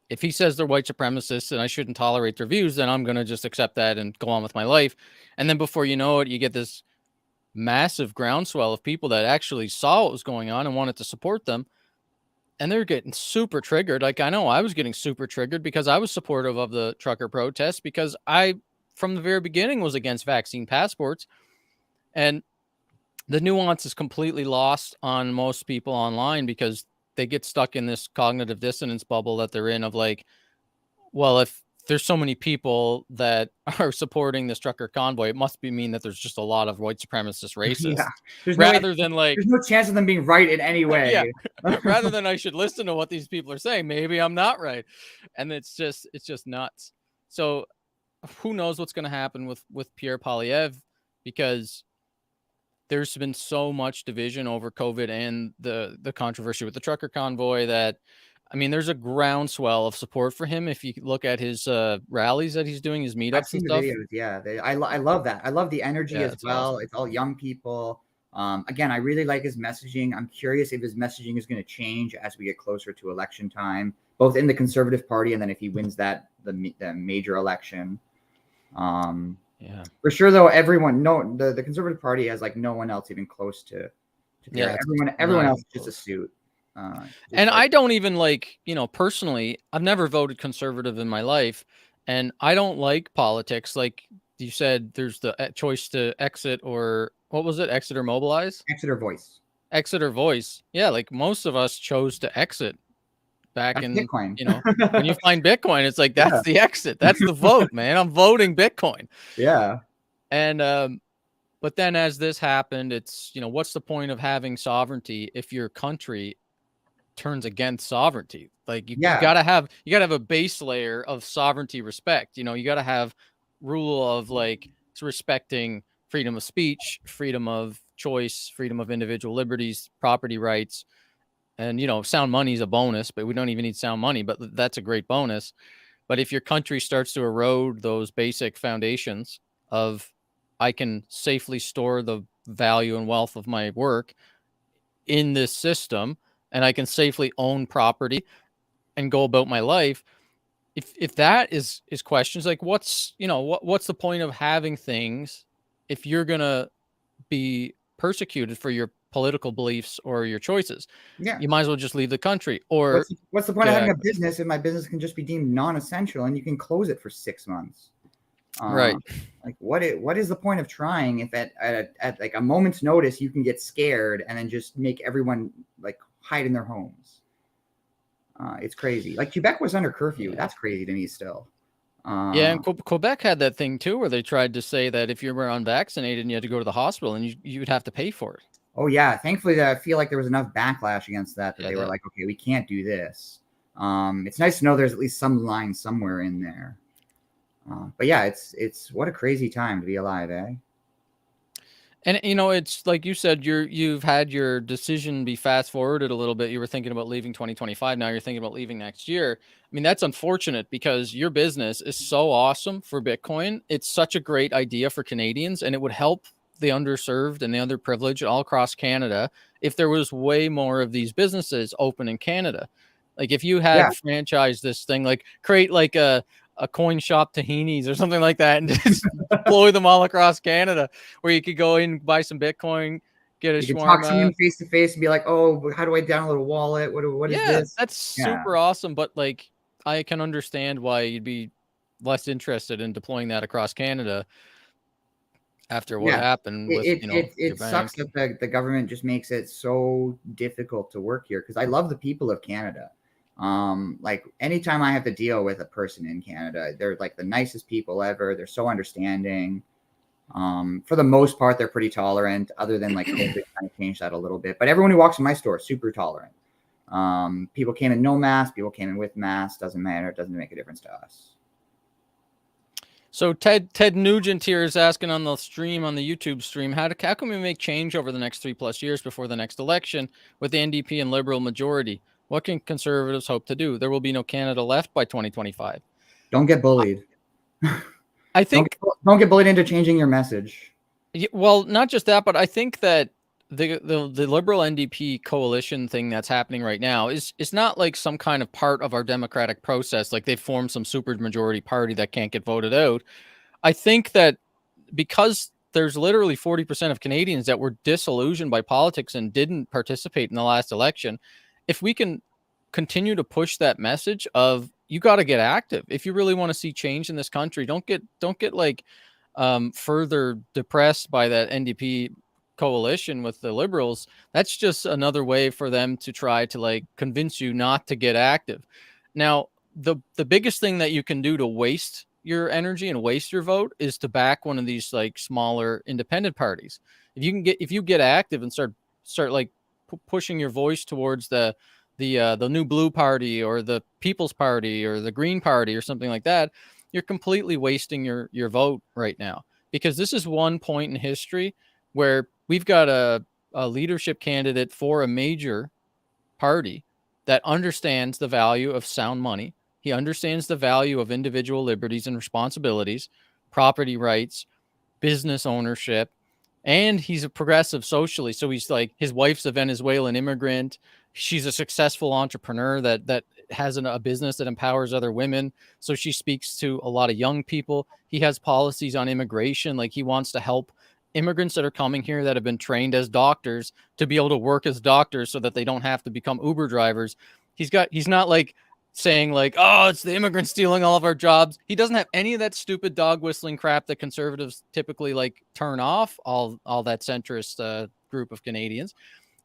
S1: if he says they're white supremacists and I shouldn't tolerate their views, then I'm going to just accept that and go on with my life. And then before you know it, you get this massive groundswell of people that actually saw what was going on and wanted to support them. And they're getting super triggered. Like I know I was getting super triggered because I was supportive of the trucker protest, because I, from the very beginning, was against vaccine passports. And the nuance is completely lost on most people online because they get stuck in this cognitive dissonance bubble that they're in of like, well, if there's so many people that are supporting this trucker convoy, it must mean that there's just a lot of white supremacist
S2: Yeah,
S1: racists,
S2: there's no way,
S1: rather than like,
S2: there's no chance of them being right in any
S1: yeah,
S2: way.
S1: rather than I should listen to what these people are saying. Maybe I'm not right, and it's just nuts. So who knows what's going to happen with Pierre Poilievre, because there's been so much division over COVID and the controversy with the trucker convoy that, I mean, there's a groundswell of support for him. If you look at his rallies that he's doing, his
S2: I've
S1: meetups and
S2: seen the
S1: stuff.
S2: videos. Yeah, I love that. I love the energy
S1: Yeah,
S2: as
S1: it's
S2: well.
S1: awesome.
S2: It's all young people. Again, I really like his messaging. I'm curious if his messaging is going to change as we get closer to election time, both in the Conservative Party and then if he wins the major election.
S1: Yeah.
S2: For sure, though, everyone no the Conservative Party has like no one else even close to Pierre.
S1: Yeah, it's
S2: Everyone
S1: not
S2: else
S1: even
S2: is just a
S1: close.
S2: suit.
S1: And
S2: Just like
S1: I don't even like, personally, I've never voted conservative in my life, and I don't like politics. Like you said, there's the choice to exit, or what was it? Exit or mobilize?
S2: Exeter Voice.
S1: Exit or voice. Yeah, like most of us chose to exit back
S2: That's
S1: in,
S2: Bitcoin.
S1: when you find Bitcoin, it's like
S2: Yeah,
S1: that's the exit. That's the vote, man. I'm voting Bitcoin.
S2: yeah,
S1: And but then as this happened, it's, what's the point of having sovereignty if your country turns against sovereignty? Like you
S2: yeah,
S1: gotta have a base layer of sovereignty respect. You gotta have rule of like respecting freedom of speech, freedom of choice, freedom of individual liberties, property rights. And sound money is a bonus, but we don't even need sound money, but that's a great bonus. But if your country starts to erode those basic foundations of, I can safely store the value and wealth of my work in this system, and I can safely own property and go about my life. If that is questions, like what's the point of having things if you're gonna be persecuted for your political beliefs or your choices?
S2: yeah.
S1: You might as well just leave the country or
S2: What's the point of
S1: get
S2: having a
S1: active.
S2: business if my business can just be deemed non-essential and you can close it for 6 months? Uh,
S1: Right.
S2: like what is the point of trying if at like a moment's notice you can get scared and then just make everyone like hide in their homes? It's crazy. Like Quebec was under curfew.
S1: Yeah.
S2: That's crazy to me still.
S1: Yeah,
S2: Uh,
S1: and Quebec had that thing too, where they tried to say that if you were unvaccinated and you had to go to the hospital, and you'd have to pay for it.
S2: oh yeah, thankfully I feel like there was enough backlash against that
S1: Yeah,
S2: they were
S1: that
S2: like, okay, we can't do this. It's nice to know there's at least some line somewhere in there. But yeah, it's what a crazy time to be alive, eh?
S1: And it's like you said, you've had your decision be fast forwarded a little bit. You were thinking about leaving 2025. Now you're thinking about leaving next year. I mean, that's unfortunate because your business is so awesome for Bitcoin. It's such a great idea for Canadians, and it would help the underserved and the underprivileged all across Canada if there was way more of these businesses open in Canada. Like if you
S2: Yeah,
S1: had franchised this thing, like create like a coin shop tahinis or something like that, and just deploy them all across Canada, where you could go in, buy some Bitcoin, get a
S2: you can talk
S1: shawarma.
S2: someone face to face and be like, "Oh, how do I download a wallet? What is
S1: Yeah,
S2: this?"
S1: that's
S2: Yeah,
S1: super awesome. But like, I can understand why you'd be less interested in deploying that across Canada after what
S2: yeah.
S1: happened with
S2: It
S1: your
S2: sucks
S1: bank.
S2: that the government just makes it so difficult to work here because I love the people of Canada. Like anytime I have to deal with a person in Canada, they're like the nicest people ever. They're so understanding. For the most part, they're pretty tolerant. Other than like COVID kind of changed that a little bit, but everyone who walks in my store super tolerant. People came in no mask, people came in with masks. Doesn't matter. It doesn't make a difference to us.
S1: So Ted Nugent here is asking on the stream, on the YouTube stream, how can we make change over the next 3+ years before the next election with the NDP and Liberal majority? What can Conservatives hope to do? There will be no Canada left by 2025.
S2: Don't get bullied.
S1: I think,
S2: Don't get bullied into changing your message.
S1: well, not just that, but I think that the Liberal NDP coalition thing that's happening right now is not like some kind of part of our democratic process, like they formed some super majority party that can't get voted out. I think that because there's literally 40% of Canadians that were disillusioned by politics and didn't participate in the last election, if we can continue to push that message of, you got to get active if you really want to see change in this country. Don't get like further depressed by that NDP coalition with the Liberals. That's just another way for them to try to like convince you not to get active. Now, the biggest thing that you can do to waste your energy and waste your vote is to back one of these like smaller independent parties. If you get active and start like pushing your voice towards the new blue party or the People's Party or the Green Party or something like that, you're completely wasting your vote right now, because this is one point in history where we've got a leadership candidate for a major party that understands the value of sound money. He understands the value of individual liberties and responsibilities, property rights, business ownership, and he's a progressive socially. So he's like, his wife's a Venezuelan immigrant. She's a successful entrepreneur that has a business that empowers other women. So she speaks to a lot of young people. He has policies on immigration. Like, he wants to help immigrants that are coming here that have been trained as doctors to be able to work as doctors so that they don't have to become Uber drivers. He's not like saying like, oh, it's the immigrants stealing all of our jobs. He doesn't have any of that stupid dog whistling crap that conservatives typically like turn off all that centrist group of Canadians.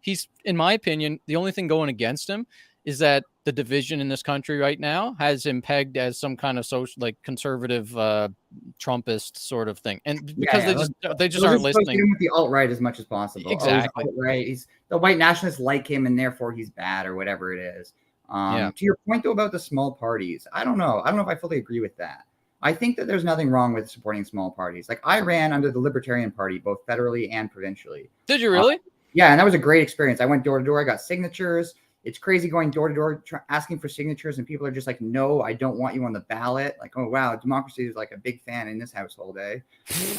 S1: He's, in my opinion, the only thing going against him is that the division in this country right now has him pegged as some kind of social, like conservative Trumpist sort of thing, and because
S2: Yeah,
S1: they just
S2: they'll
S1: aren't
S2: just associate
S1: listening.
S2: him with the alt-right as much as possible.
S1: Exactly.
S2: Oh, he's alt-right. He's the white nationalists like him, and therefore he's bad, or whatever it is.
S1: Yeah.
S2: To your point though about the small parties, I don't know. I don't know if I fully agree with that. I think that there's nothing wrong with supporting small parties. Like, I ran under the Libertarian Party, both federally and provincially.
S1: Did you really?
S2: Yeah, and that was a great experience. I went door to door. I got signatures. It's crazy going door to door asking for signatures, and people are just like, "No, I don't want you on the ballot." Like, oh wow, democracy is like a big fan in this household, eh?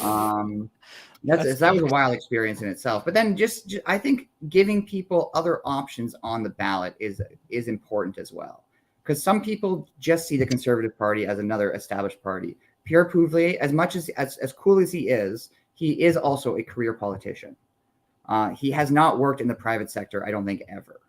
S2: That was a wild experience in itself. But then just I think giving people other options on the ballot is important as well, because some people just see the Conservative Party as another established party. Pierre Poilievre, as much as cool as he is also a career politician. He has not worked in the private sector, I don't think, ever.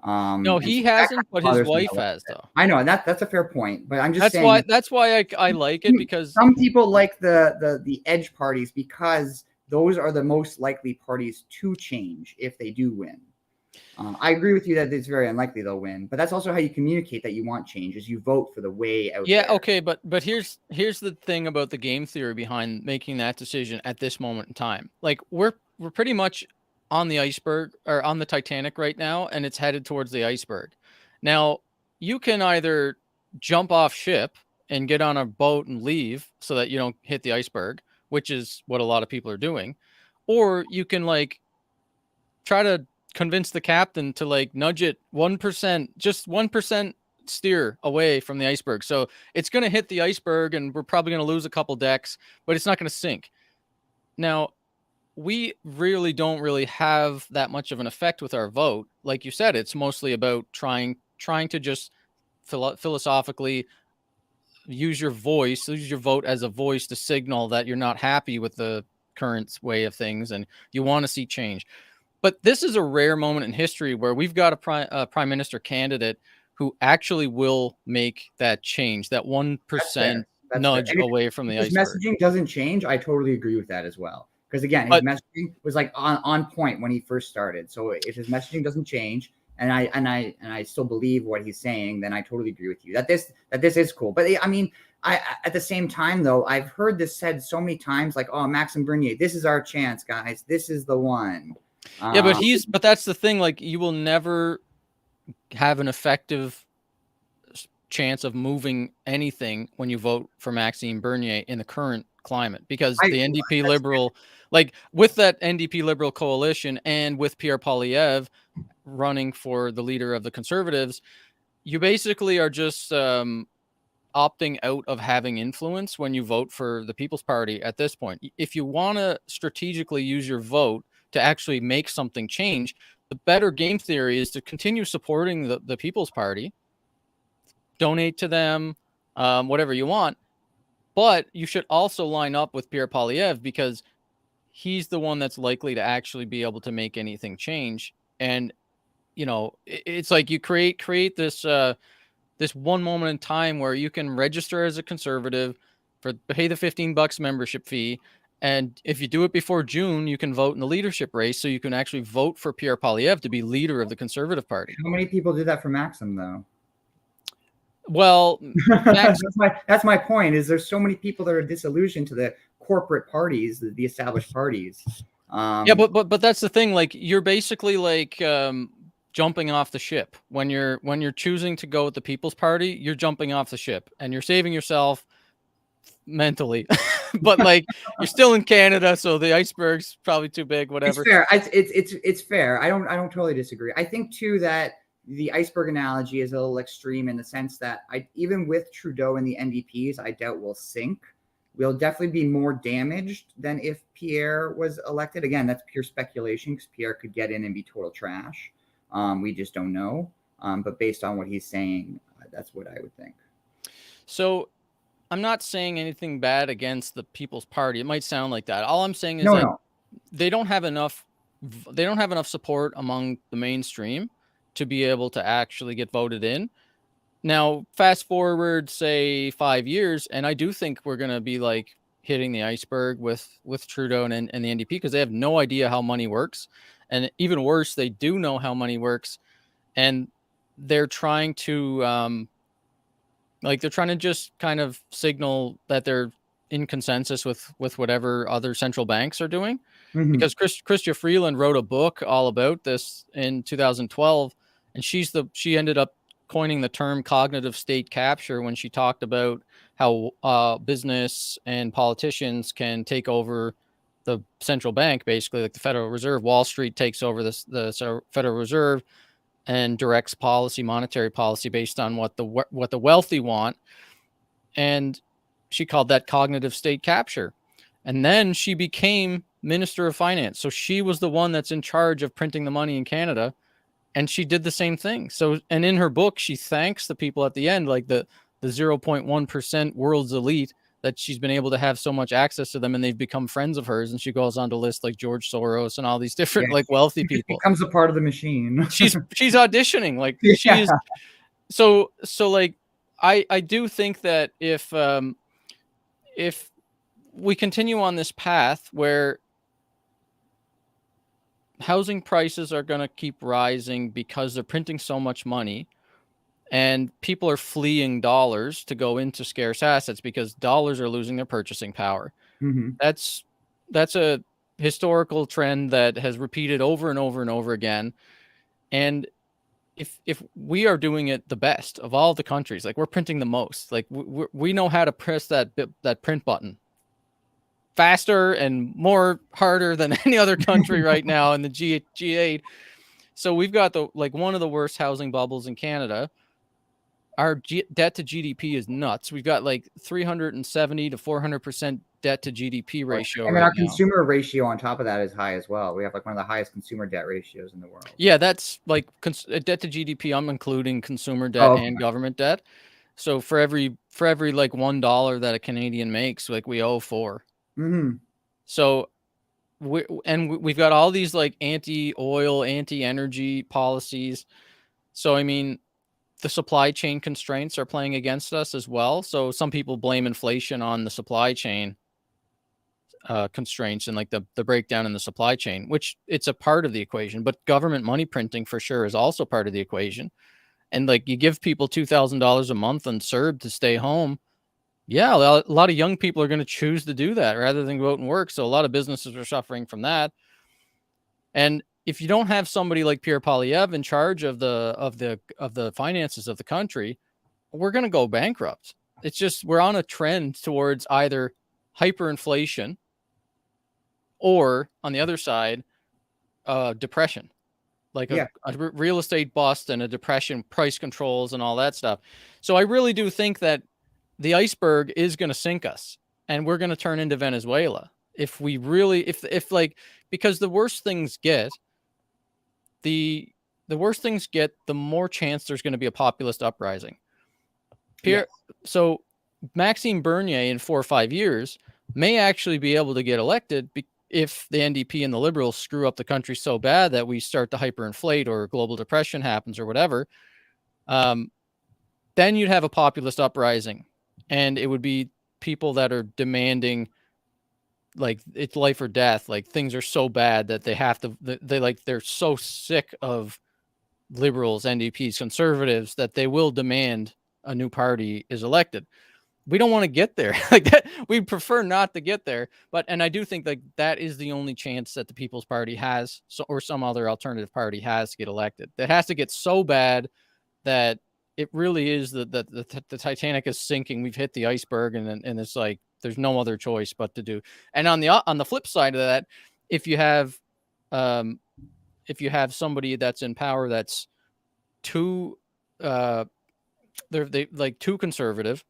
S1: No, he hasn't, but his wife has, though.
S2: I know, and that's a fair point. But I'm just saying
S1: that's why I like it, because
S2: some people like the edge parties because those are the most likely parties to change if they do win. I agree with you that it's very unlikely they'll win, but that's also how you communicate that you want change, is you vote for the way out.
S1: Yeah,
S2: there.
S1: okay, but here's the thing about the game theory behind making that decision at this moment in time. Like, we're pretty much on the iceberg, or on the Titanic right now, and it's headed towards the iceberg. Now, you can either jump off ship and get on a boat and leave so that you don't hit the iceberg, which is what a lot of people are doing, or you can like try to convince the captain to like nudge it 1%, just 1% steer away from the iceberg. So it's going to hit the iceberg and we're probably going to lose a couple decks, but it's not going to sink. Now, we really don't really have that much of an effect with our vote. Like you said, it's mostly about trying to just philosophically use your vote as a voice to signal that you're not happy with the current way of things and you want to see change. But this is a rare moment in history where we've got a prime minister candidate who actually will make that change, that 1% nudge away from the iceberg.
S2: His messaging doesn't change. I totally agree with that as well. Because again, his messaging was like on point when he first started. So if his messaging doesn't change, and I still believe what he's saying, then I totally agree with you that this is cool. But I mean, I at the same time though, I've heard this said so many times, like, oh, Maxime Bernier, this is our chance, guys. This is the one.
S1: Yeah, but that's the thing. Like, you will never have an effective chance of moving anything when you vote for Maxime Bernier in the current climate, because the NDP Liberal, like with that NDP Liberal coalition and with Pierre Poilievre running for the leader of the Conservatives, you basically are just opting out of having influence when you vote for the People's Party at this point. If you want to strategically use your vote to actually make something change, the better game theory is to continue supporting the People's Party, donate to them, whatever you want. But you should also line up with Pierre Poilievre, because he's the one that's likely to actually be able to make anything change. And, you know, it's like you create this this one moment in time where you can register as a conservative, pay the $15 membership fee. And if you do it before June, you can vote in the leadership race. So you can actually vote for Pierre Poilievre to be leader of the Conservative Party.
S2: How many people did that for Maxim, though?
S1: Well, Max.
S2: That's my point. Is there's so many people that are disillusioned to the corporate parties, the established parties.
S1: Yeah,
S2: Um,
S1: but that's the thing. Like, you're basically like jumping off the ship when you're choosing to go with the People's Party. You're jumping off the ship, and you're saving yourself mentally. But like, you're still in Canada, so the iceberg's probably too big.
S2: It's
S1: Whatever.
S2: fair. It's fair. I don't totally disagree. I think too that the iceberg analogy is a little extreme in the sense that I even with Trudeau and the NDPs, I doubt we'll sink. We'll definitely be more damaged than if Pierre was elected. Again, that's pure speculation because Pierre could get in and be total trash. We just don't know. But based on what he's saying, that's what I would think.
S1: So I'm not saying anything bad against the People's Party. It might sound like that. All I'm saying is
S2: No,
S1: that
S2: no.
S1: they don't have enough support among the mainstream to be able to actually get voted in. Now, fast forward, say 5 years, and I do think we're going to be like hitting the iceberg with Trudeau and the NDP, because they have no idea how money works. And even worse, they do know how money works, and they're trying to they're trying to just kind of signal that they're in consensus with whatever other central banks are doing.
S2: Mm-hmm.
S1: Because Chrystia Freeland wrote a book all about this in 2012, and she ended up coining the term cognitive state capture when she talked about how business and politicians can take over the central bank, basically like the Federal Reserve. Wall Street takes over the Federal Reserve and directs policy, monetary policy, based on what the wealthy want. And she called that cognitive state capture. And then she became Minister of Finance. So she was the one that's in charge of printing the money in Canada. And she did the same thing. So, and in her book, she thanks the people at the end, like the 0.1% world's elite, that she's been able to have so much access to them and they've become friends of hers. And she goes on to list like George Soros and all these different
S2: Yeah,
S1: like wealthy
S2: she just
S1: people.
S2: becomes a part of the machine.
S1: She's auditioning. Like,
S2: Yeah.
S1: she's so like, I do think that if we continue on this path where housing prices are going to keep rising because they're printing so much money and people are fleeing dollars to go into scarce assets because dollars are losing their purchasing power.
S2: Mm-hmm.
S1: That's a historical trend that has repeated over and over and over again. And if we are doing it the best of all the countries, like we're printing the most, like we know how to press that print button faster and more harder than any other country right now in the G8. So we've got one of the worst housing bubbles in Canada. Our debt to GDP is nuts. We've got like 370 to 400% debt to GDP ratio
S2: And then
S1: right
S2: our
S1: now.
S2: consumer ratio on top of that is high as well. We have like one of the highest consumer debt ratios in the world.
S1: Yeah, that's like debt to GDP. I'm including consumer debt
S2: Oh, okay.
S1: and government debt. So for every like $1 that a Canadian makes, like we owe 4.
S2: Mm-hmm.
S1: So we've got all these like anti-oil, anti-energy policies. So I mean, the supply chain constraints are playing against us as well. So some people blame inflation on the supply chain constraints and like the breakdown in the supply chain, which it's a part of the equation. But government money printing for sure is also part of the equation. And like, you give people $2,000 a month on CERB to stay home. Yeah, a lot of young people are going to choose to do that rather than go out and work. So a lot of businesses are suffering from that. And if you don't have somebody like Pierre Poilievre in charge of the finances of the country, we're going to go bankrupt. It's just, we're on a trend towards either hyperinflation or, on the other side, depression, like a real estate bust and a depression, price controls and all that stuff. So I really do think that the iceberg is going to sink us and we're going to turn into Venezuela if we really, if like, because the worse things get, the more chance there's going to be a populist uprising. Pierre, so Maxime Bernier in 4 or 5 years may actually be able to get elected if the NDP and the Liberals screw up the country so bad that we start to hyperinflate or global depression happens or whatever. Then you'd have a populist uprising, and it would be people that are demanding, like, it's life or death. Like, things are so bad that they have to, they're so sick of Liberals, NDPs, conservatives, that they will demand a new party is elected. We don't want to get there like that. We prefer not to get there. But, and I do think like that is the only chance that the People's Party has, or some other alternative party has, to get elected. That has to get so bad that it really is the Titanic is sinking. We've hit the iceberg, and it's like there's no other choice but to do. And on the flip side of that, if you have um, somebody that's in power that's too they like too conservative,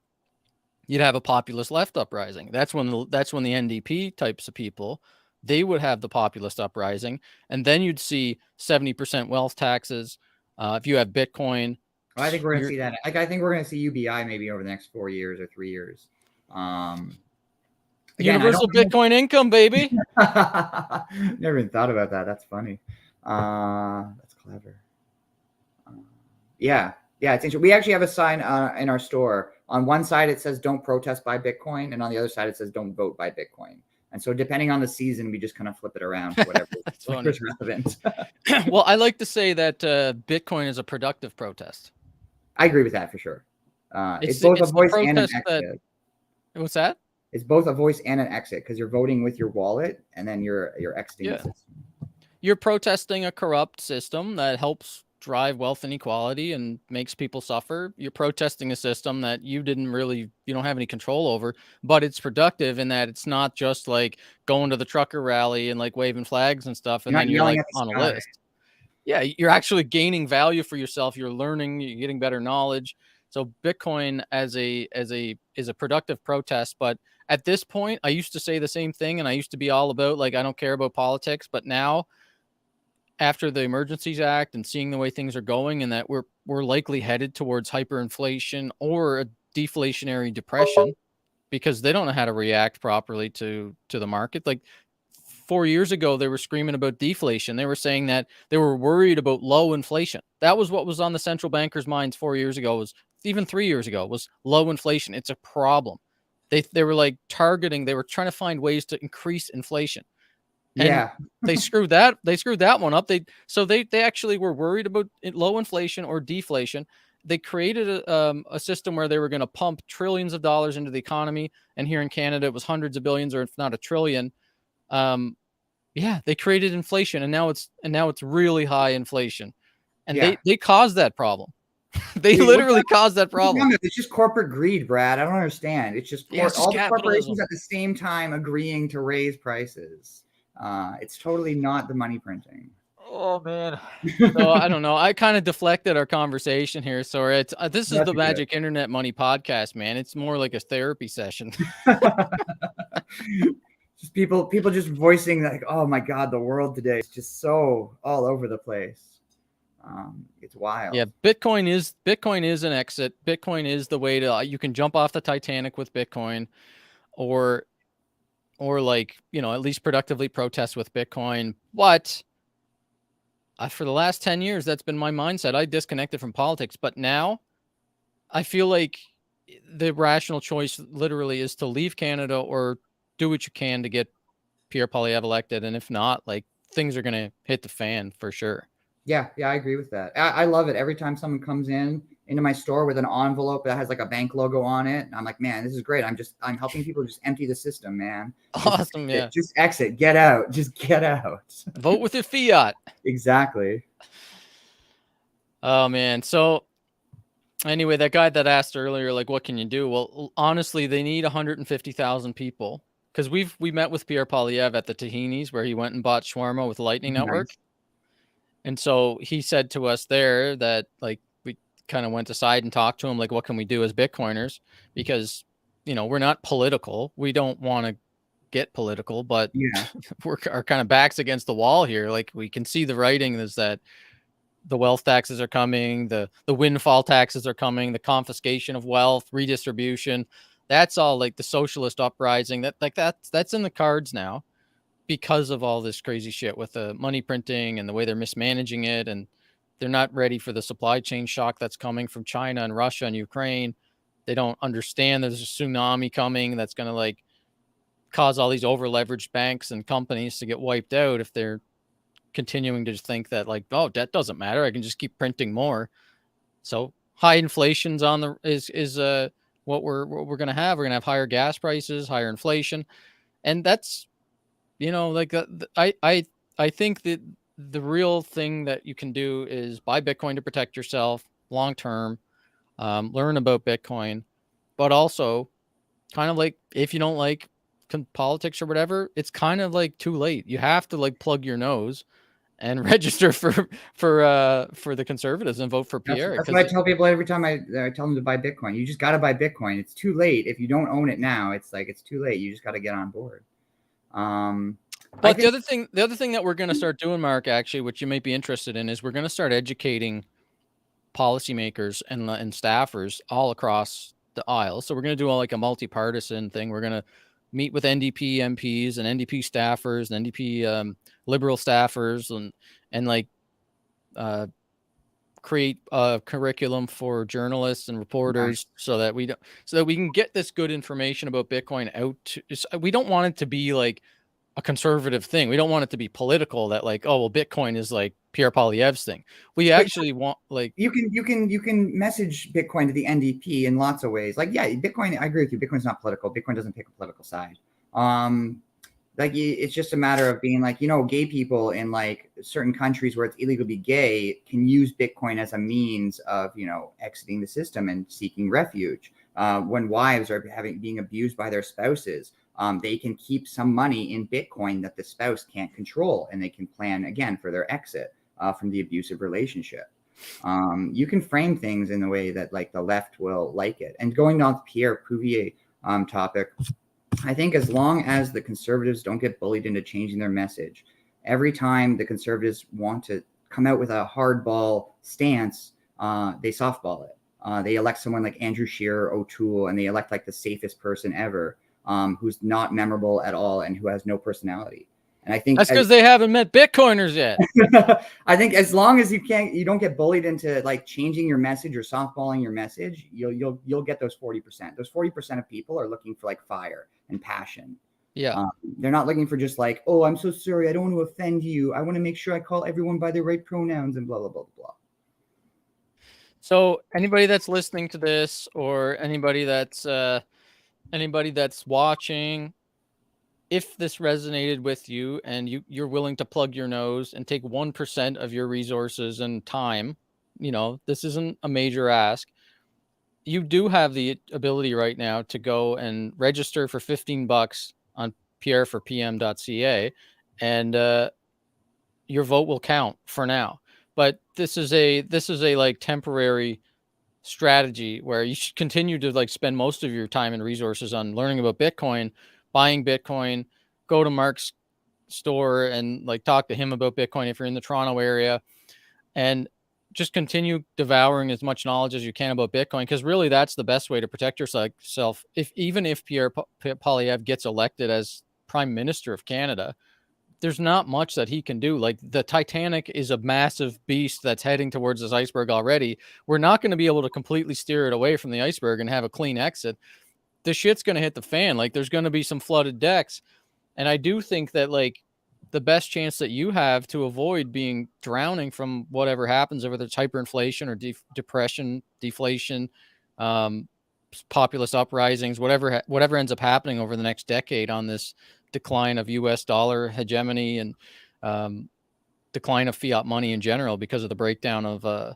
S1: you'd have a populist left uprising. That's when the NDP types of people, they would have the populist uprising, and then you'd see 70% wealth taxes. If you have Bitcoin,
S2: I think we're gonna see that. Like, I think we're gonna see UBI maybe over the next 4 years or 3 years. Again,
S1: universal Bitcoin income, baby.
S2: Never even thought about that. That's funny. That's clever. Yeah, it's interesting. We actually have a sign in our store. On one side it says "Don't protest, buy Bitcoin," and on the other side it says "Don't vote, buy Bitcoin." And so, depending on the season, we just kind of flip it around to whatever's relevant.
S1: Well, I like to say that Bitcoin is a productive protest.
S2: I agree with that for sure. It's both a voice and an exit.
S1: What's that?
S2: It's both a voice and an exit, because you're voting with your wallet and then you're exiting the system.
S1: You're protesting a corrupt system that helps drive wealth inequality and makes people suffer. You're protesting a system that you don't have any control over, but it's productive in that it's not just like going to the trucker rally and like waving flags and stuff, and then you're like on a list. Yeah, you're actually gaining value for yourself. You're learning, you're getting better knowledge. So Bitcoin is a productive protest. But at this point, I used to say the same thing, and I used to be all about like, I don't care about politics. But now, after the Emergencies Act and seeing the way things are going, and that we're likely headed towards hyperinflation or a deflationary depression, because they don't know how to react properly to the market. Like 4 years ago, they were screaming about deflation. They were saying that they were worried about low inflation. That was what was on the central bankers' minds 4 years ago, was even 3 years ago, was low inflation. It's a problem. They were like targeting, they were trying to find ways to increase inflation. And they screwed that one up. They actually were worried about low inflation or deflation. They created a system where they were going to pump trillions of dollars into the economy. And here in Canada, it was hundreds of billions, or if not a trillion. They created inflation, and now it's really high inflation, and they caused that problem. They literally caused that problem.
S2: It's just corporate greed, Brad. I don't understand. It's just all the corporations at the same time agreeing to raise prices. It's totally not the money printing.
S1: Oh man. So I don't know. I kind of deflected our conversation here. So this is the Magic Internet Money podcast, man. It's more like a therapy session.
S2: Just people just voicing like, oh my God, the world today is just so all over the place. It's wild.
S1: Yeah, Bitcoin is an exit. Bitcoin is the way to, you can jump off the Titanic with Bitcoin, or like, at least productively protest with Bitcoin. But for the last 10 years, that's been my mindset. I disconnected from politics, but now I feel like the rational choice literally is to leave Canada or do what you can to get Pierre Poilievre elected. And if not, like, things are going to hit the fan for sure.
S2: Yeah, I agree with that. I love it. Every time someone comes into my store with an envelope that has like a bank logo on it, I'm like, man, this is great. I'm helping people just empty the system, man.
S1: Awesome, yeah.
S2: Just exit, get out, just get out.
S1: Vote with your fiat.
S2: Exactly.
S1: Oh man. So anyway, that guy that asked earlier, like, what can you do? Well, honestly, they need 150,000 people, because we met with Pierre Poilievre at the Tahini's, where he went and bought shawarma with Lightning Network. Nice. And so he said to us there that, like, we kind of went aside and talked to him, like, what can we do as Bitcoiners? Because, we're not political. We don't want to get political, but our kind of backs against the wall here. Like, we can see the writing is that the wealth taxes are coming, the windfall taxes are coming, the confiscation of wealth, redistribution. That's all like the socialist uprising. That's in the cards now, because of all this crazy shit with the money printing and the way they're mismanaging it. And they're not ready for the supply chain shock that's coming from China and Russia and Ukraine. They don't understand there's a tsunami coming that's going to like cause all these over leveraged banks and companies to get wiped out if they're continuing to think that, like, oh, debt doesn't matter. I can just keep printing more. So high inflation's on the is what we're gonna have. We're gonna have higher gas prices, higher inflation, and that's like I think that the real thing that you can do is buy Bitcoin to protect yourself long term, learn about Bitcoin, but also kind of like if you don't like politics or whatever, it's kind of like too late. You have to like plug your nose and register for the conservatives and vote for Pierre
S2: That's what I
S1: because
S2: tell people every time I tell them to buy Bitcoin. You just got to buy Bitcoin. It's too late if you don't own it now. It's like it's too late. You just got to get on board. Um, I
S1: but
S2: think
S1: the other thing that we're going to start doing, Mark, actually, which you might be interested in, is we're going to start educating policymakers and staffers all across the aisle. So we're going to do like a multi-partisan thing. We're going to meet with NDP MPs and NDP staffers and NDP liberal staffers and like create a curriculum for journalists and reporters so that we can get this good information about Bitcoin out to, we don't want it to be like a conservative thing. We don't want it to be political that like, oh well, Bitcoin is like Pierre Poilievre's thing. We
S2: but
S1: actually want like
S2: you can message Bitcoin to the NDP in lots of ways. Like yeah, Bitcoin. I agree with you. Bitcoin's not political. Bitcoin doesn't pick a political side. Like it's just a matter of being like gay people in like certain countries where it's illegal to be gay can use Bitcoin as a means of exiting the system and seeking refuge. When wives are being abused by their spouses, they can keep some money in Bitcoin that the spouse can't control, and they can plan again for their exit from the abusive relationship. You can frame things in the way that like the left will like it. And going on to Pierre Pouvier topic, I think as long as the conservatives don't get bullied into changing their message, every time the conservatives want to come out with a hardball stance, they softball it. They elect someone like Andrew Scheer, O'Toole, and they elect like the safest person ever, who's not memorable at all and who has no personality. And I think
S1: that's because they haven't met Bitcoiners yet.
S2: I think as long as you don't get bullied into like changing your message or softballing your message, you'll get those 40%. Those 40% of people are looking for like fire and passion.
S1: Yeah.
S2: They're not looking for just like, oh, I'm so sorry, I don't want to offend you. I want to make sure I call everyone by their right pronouns and blah blah blah blah.
S1: So anybody that's listening to this or anybody that's watching, if this resonated with you and you're willing to plug your nose and take 1% of your resources and time, this isn't a major ask. You do have the ability right now to go and register for $15 on pierreforpm.ca, and your vote will count for now. But this is a like temporary strategy where you should continue to like spend most of your time and resources on learning about Bitcoin, buying Bitcoin, go to Mark's store and like talk to him about Bitcoin if you're in the Toronto area, and just continue devouring as much knowledge as you can about Bitcoin, because really that's the best way to protect yourself. Even if Pierre Poilievre gets elected as Prime Minister of Canada, there's not much that he can do. Like the Titanic is a massive beast that's heading towards this iceberg already. We're not going to be able to completely steer it away from the iceberg and have a clean exit. The shit's going to hit the fan. Like there's going to be some flooded decks. And I do think that like the best chance that you have to avoid being drowning from whatever happens, whether it's hyperinflation or depression, deflation, um, populist uprisings, whatever ends up happening over the next decade on this decline of U.S. dollar hegemony and decline of fiat money in general because of the breakdown of the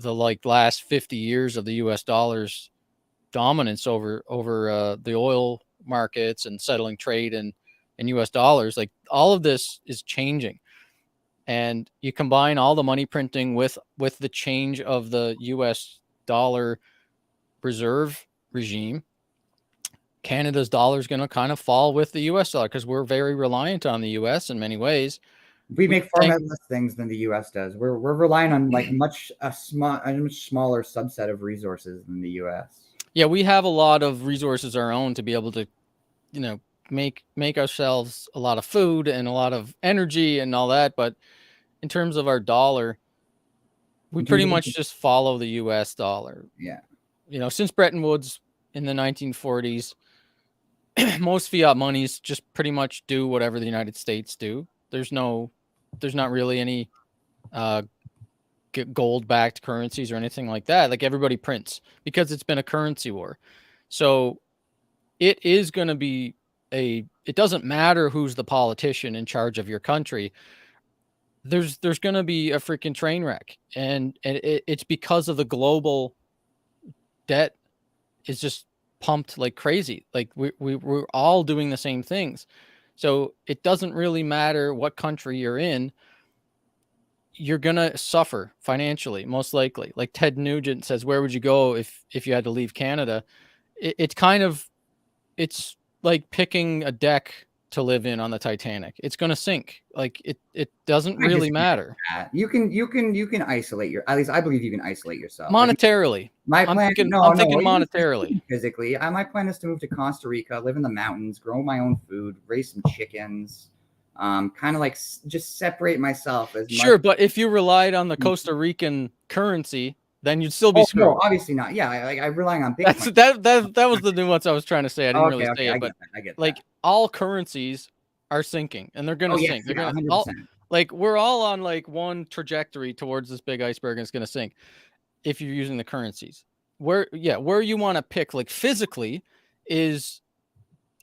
S1: like last 50 years of the U.S. dollar's dominance over the oil markets and settling trade in US dollars. Like all of this is changing, and you combine all the money printing with the change of the US dollar reserve regime. Canada's dollar is going to kind of fall with the US dollar because we're very reliant on the US in many ways.
S2: We make far less things than the U.S. does. We're relying on like a much smaller subset of resources than the U.S.
S1: Yeah, we have a lot of resources our own to be able to, make ourselves a lot of food and a lot of energy and all that. But in terms of our dollar, we pretty much just follow the US dollar.
S2: Yeah.
S1: Since Bretton Woods in the 1940s, most fiat monies just pretty much do whatever the United States do. There's not really any gold-backed currencies or anything like that. Like everybody prints because it's been a currency war. So it is going to be it doesn't matter who's the politician in charge of your country. There's going to be a freaking train wreck, and it's because of the global debt is just pumped like crazy. Like we're all doing the same things. So it doesn't really matter what country you're in. You're going to suffer financially, most likely. Like Ted Nugent says, where would you go if you had to leave Canada? It's kind of, it's like picking a deck to live in on the Titanic. It's going to sink. Like it doesn't
S2: I
S1: really
S2: disagree with
S1: matter.
S2: that. You can isolate at least I believe you can isolate yourself. Like,
S1: Monetarily.
S2: my
S1: I'm
S2: plan,
S1: thinking,
S2: no,
S1: I'm
S2: no,
S1: thinking
S2: even
S1: monetarily.
S2: physically. My plan is to move to Costa Rica, live in the mountains, grow my own food, raise some chickens, kind of like just separate myself as much.
S1: Sure, but if you relied on the Costa Rican currency, then you'd still be
S2: Oh
S1: screwed.
S2: no, obviously not. Yeah, I'm relying on Bitcoin.
S1: That was the nuance I was trying to say. I didn't really say
S2: I
S1: it, but
S2: get
S1: like
S2: that.
S1: all currencies are sinking, and they're gonna
S2: Oh yes,
S1: sink. They're
S2: yeah,
S1: gonna
S2: 100%.
S1: like we're all on like one trajectory towards this big iceberg, and it's gonna sink if you're using the currencies. Where you want to pick like physically is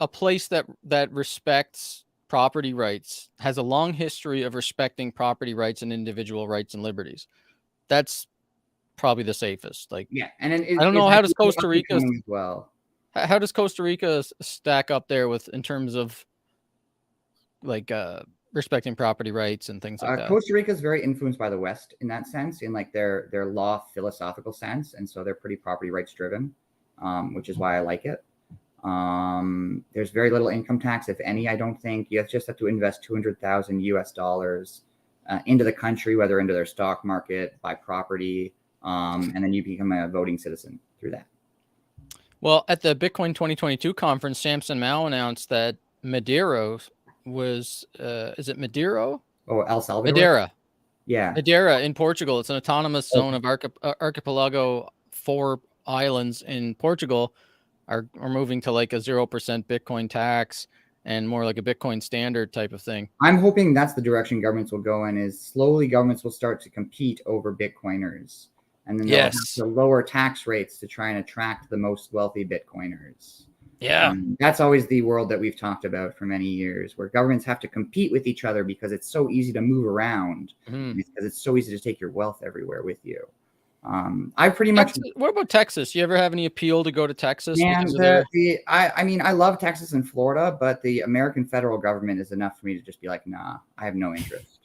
S1: a place that respects property rights, has a long history of respecting property rights and individual rights and liberties. That's probably the safest. Like,
S2: Yeah, and then
S1: I don't know, how does Costa Rica
S2: as well?
S1: how does Costa Rica stack up there with in terms of like respecting property rights and things like that?
S2: Costa Rica is very influenced by the West in that sense, in like their law philosophical sense, and so they're pretty property rights driven, which is why I like it. There's very little income tax, if any. I don't think you just have to invest $200,000 into the country, whether into their stock market, buy property, and then you become a voting citizen through that.
S1: Well, at the Bitcoin 2022 conference, Samson Mao announced that Madeira was is it Madeira?
S2: Oh, El Salvador.
S1: Madeira.
S2: Yeah.
S1: Madeira in Portugal. It's an autonomous zone of archipelago 4 islands in Portugal are moving to like a 0% Bitcoin tax and more like a Bitcoin standard type of thing.
S2: I'm hoping that's the direction governments will go in, is slowly governments will start to compete over Bitcoiners. And then they'll have to lower tax rates to try and attract the most wealthy Bitcoiners.
S1: Yeah.
S2: That's always the world that we've talked about for many years, where governments have to compete with each other because it's so easy to move around, because it's so easy to take your wealth everywhere with you. I pretty much.
S1: What about Texas? You ever have any appeal to go to Texas?
S2: Man, I mean, I love Texas and Florida, but the American federal government is enough for me to just be like, nah, I have no interest.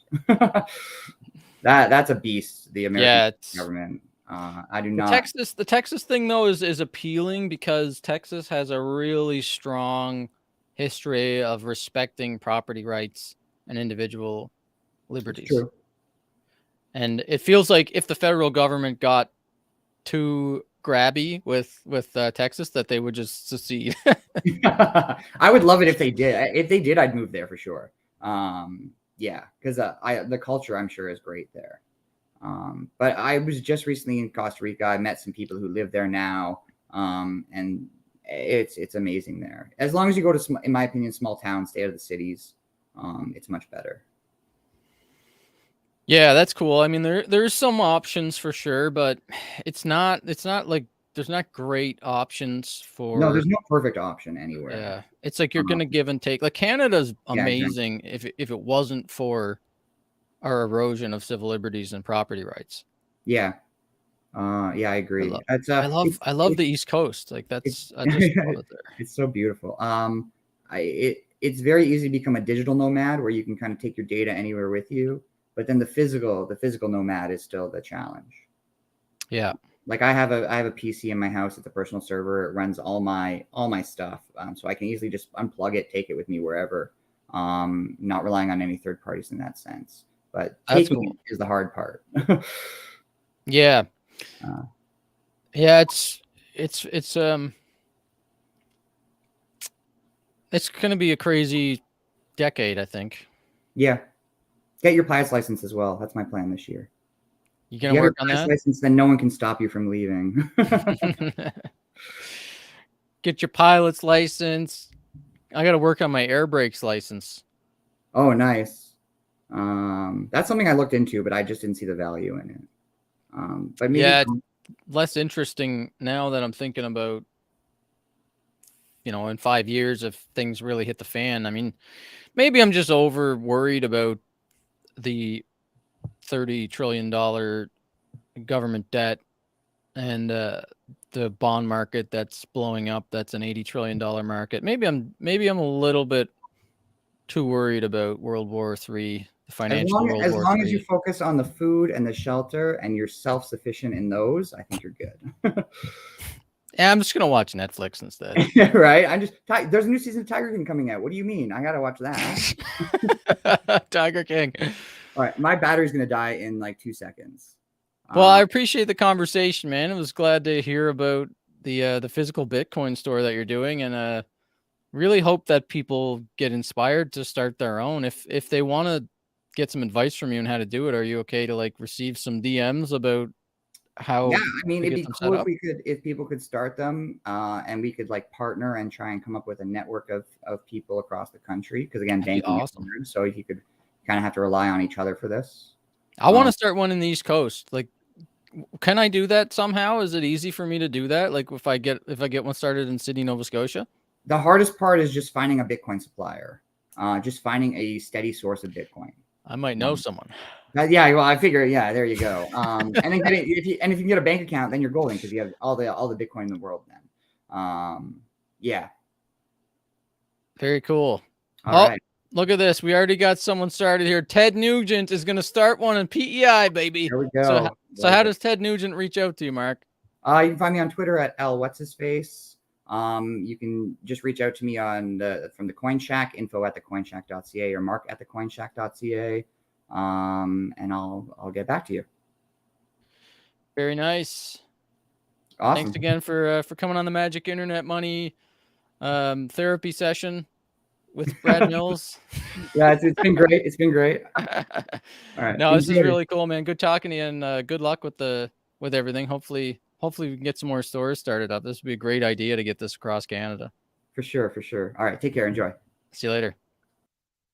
S2: That's a beast. The American government. I do not.
S1: The Texas thing though is appealing because Texas has a really strong history of respecting property rights and individual liberties.
S2: True.
S1: And it feels like if the federal government got too grabby with Texas, that they would just secede.
S2: I would love it if they did. If they did, I'd move there for sure. Yeah, because the culture, I'm sure, is great there. But I was just recently in Costa Rica. I met some people who live there now, and it's amazing there. As long as you go to, in my opinion, small towns, stay out of the cities, it's much better.
S1: Yeah, that's cool. I mean, there's some options for sure, but it's not like there's not great options for.
S2: No, there's no perfect option anywhere.
S1: Yeah, it's like you're gonna give and take. Like Canada's amazing if it wasn't for our erosion of civil liberties and property rights.
S2: Yeah. Yeah, I agree.
S1: I love the East Coast. Like I just love it there.
S2: It's so beautiful. It's very easy to become a digital nomad where you can kind of take your data anywhere with you. But then the physical nomad is still the challenge.
S1: Yeah.
S2: Like I have a PC in my house. It's a personal server. It runs all my stuff. So I can easily just unplug it, take it with me wherever. Not relying on any third parties in that sense. But taking it is the hard part.
S1: Yeah. Yeah, it's gonna be a crazy decade, I think.
S2: Yeah. Get your pilot's license as well. That's my plan this year.
S1: You gonna work on that?
S2: License, then no one can stop you from leaving.
S1: Get your pilot's license. I got to work on my air brakes license.
S2: Oh, nice. That's something I looked into, but I just didn't see the value in it. But maybe
S1: Yeah, it's less interesting now that I'm thinking about, in 5 years if things really hit the fan. I mean, maybe I'm just over worried about the $30 trillion government debt and the bond market that's blowing up. That's an $80 trillion market. Maybe I'm a little bit too worried about World War III, the financial World
S2: as
S1: War
S2: long as you
S1: III.
S2: focus on the food and the shelter and you're self-sufficient in those, I think you're good.
S1: Yeah, I'm just gonna watch Netflix instead.
S2: Right? There's a new season of Tiger King coming out. What do you mean? I gotta watch that.
S1: Tiger King.
S2: All right, my battery's gonna die in like 2 seconds.
S1: Well, I appreciate the conversation, man. I was glad to hear about the physical Bitcoin store that you're doing, and really hope that people get inspired to start their own. If they want to get some advice from you on how to do it, are you okay to like receive some DMs about
S2: Yeah,
S1: how
S2: I mean,
S1: to
S2: it'd
S1: get
S2: be
S1: them set
S2: cool
S1: up?
S2: if people could start them, and we could like partner and try and come up with a network of people across the country. Because again,
S1: That'd be
S2: banking is
S1: awesome.
S2: hard, so you could kind of have to rely on each other for this.
S1: I want
S2: Um,
S1: to start one in the East Coast. Like, can I do that somehow? Is it easy for me to do that? Like, if I get one started in Sydney, Nova Scotia?
S2: the hardest part is just finding a Bitcoin supplier, just finding a steady source of Bitcoin.
S1: I might know someone.
S2: Yeah, well, I figure, yeah, there you go. And then if you can get a bank account, then you're golden because you have all the Bitcoin in the world. Then, yeah.
S1: Very cool.
S2: All
S1: Oh,
S2: right.
S1: look at this. We already got someone started here. Ted Nugent is going to start one in PEI, baby.
S2: There we
S1: So,
S2: go.
S1: so how does Ted Nugent reach out to you, Mark?
S2: You can find me on Twitter at what's his face. You can just reach out to me from the Coin Shack, info@thecoinshack.ca or mark@thecoinshack.ca, and I'll get back to you.
S1: Very nice.
S2: Awesome.
S1: Thanks again for coming on the Magic Internet Money therapy session with Brad Mills.
S2: Yeah, it's been great. It's been great. All right.
S1: No, this is really cool, man. Good talking to you, and good luck with everything. Hopefully we can get some more stores started up. This would be a great idea to get this across Canada.
S2: For sure. All right. Take care. Enjoy.
S1: See you later.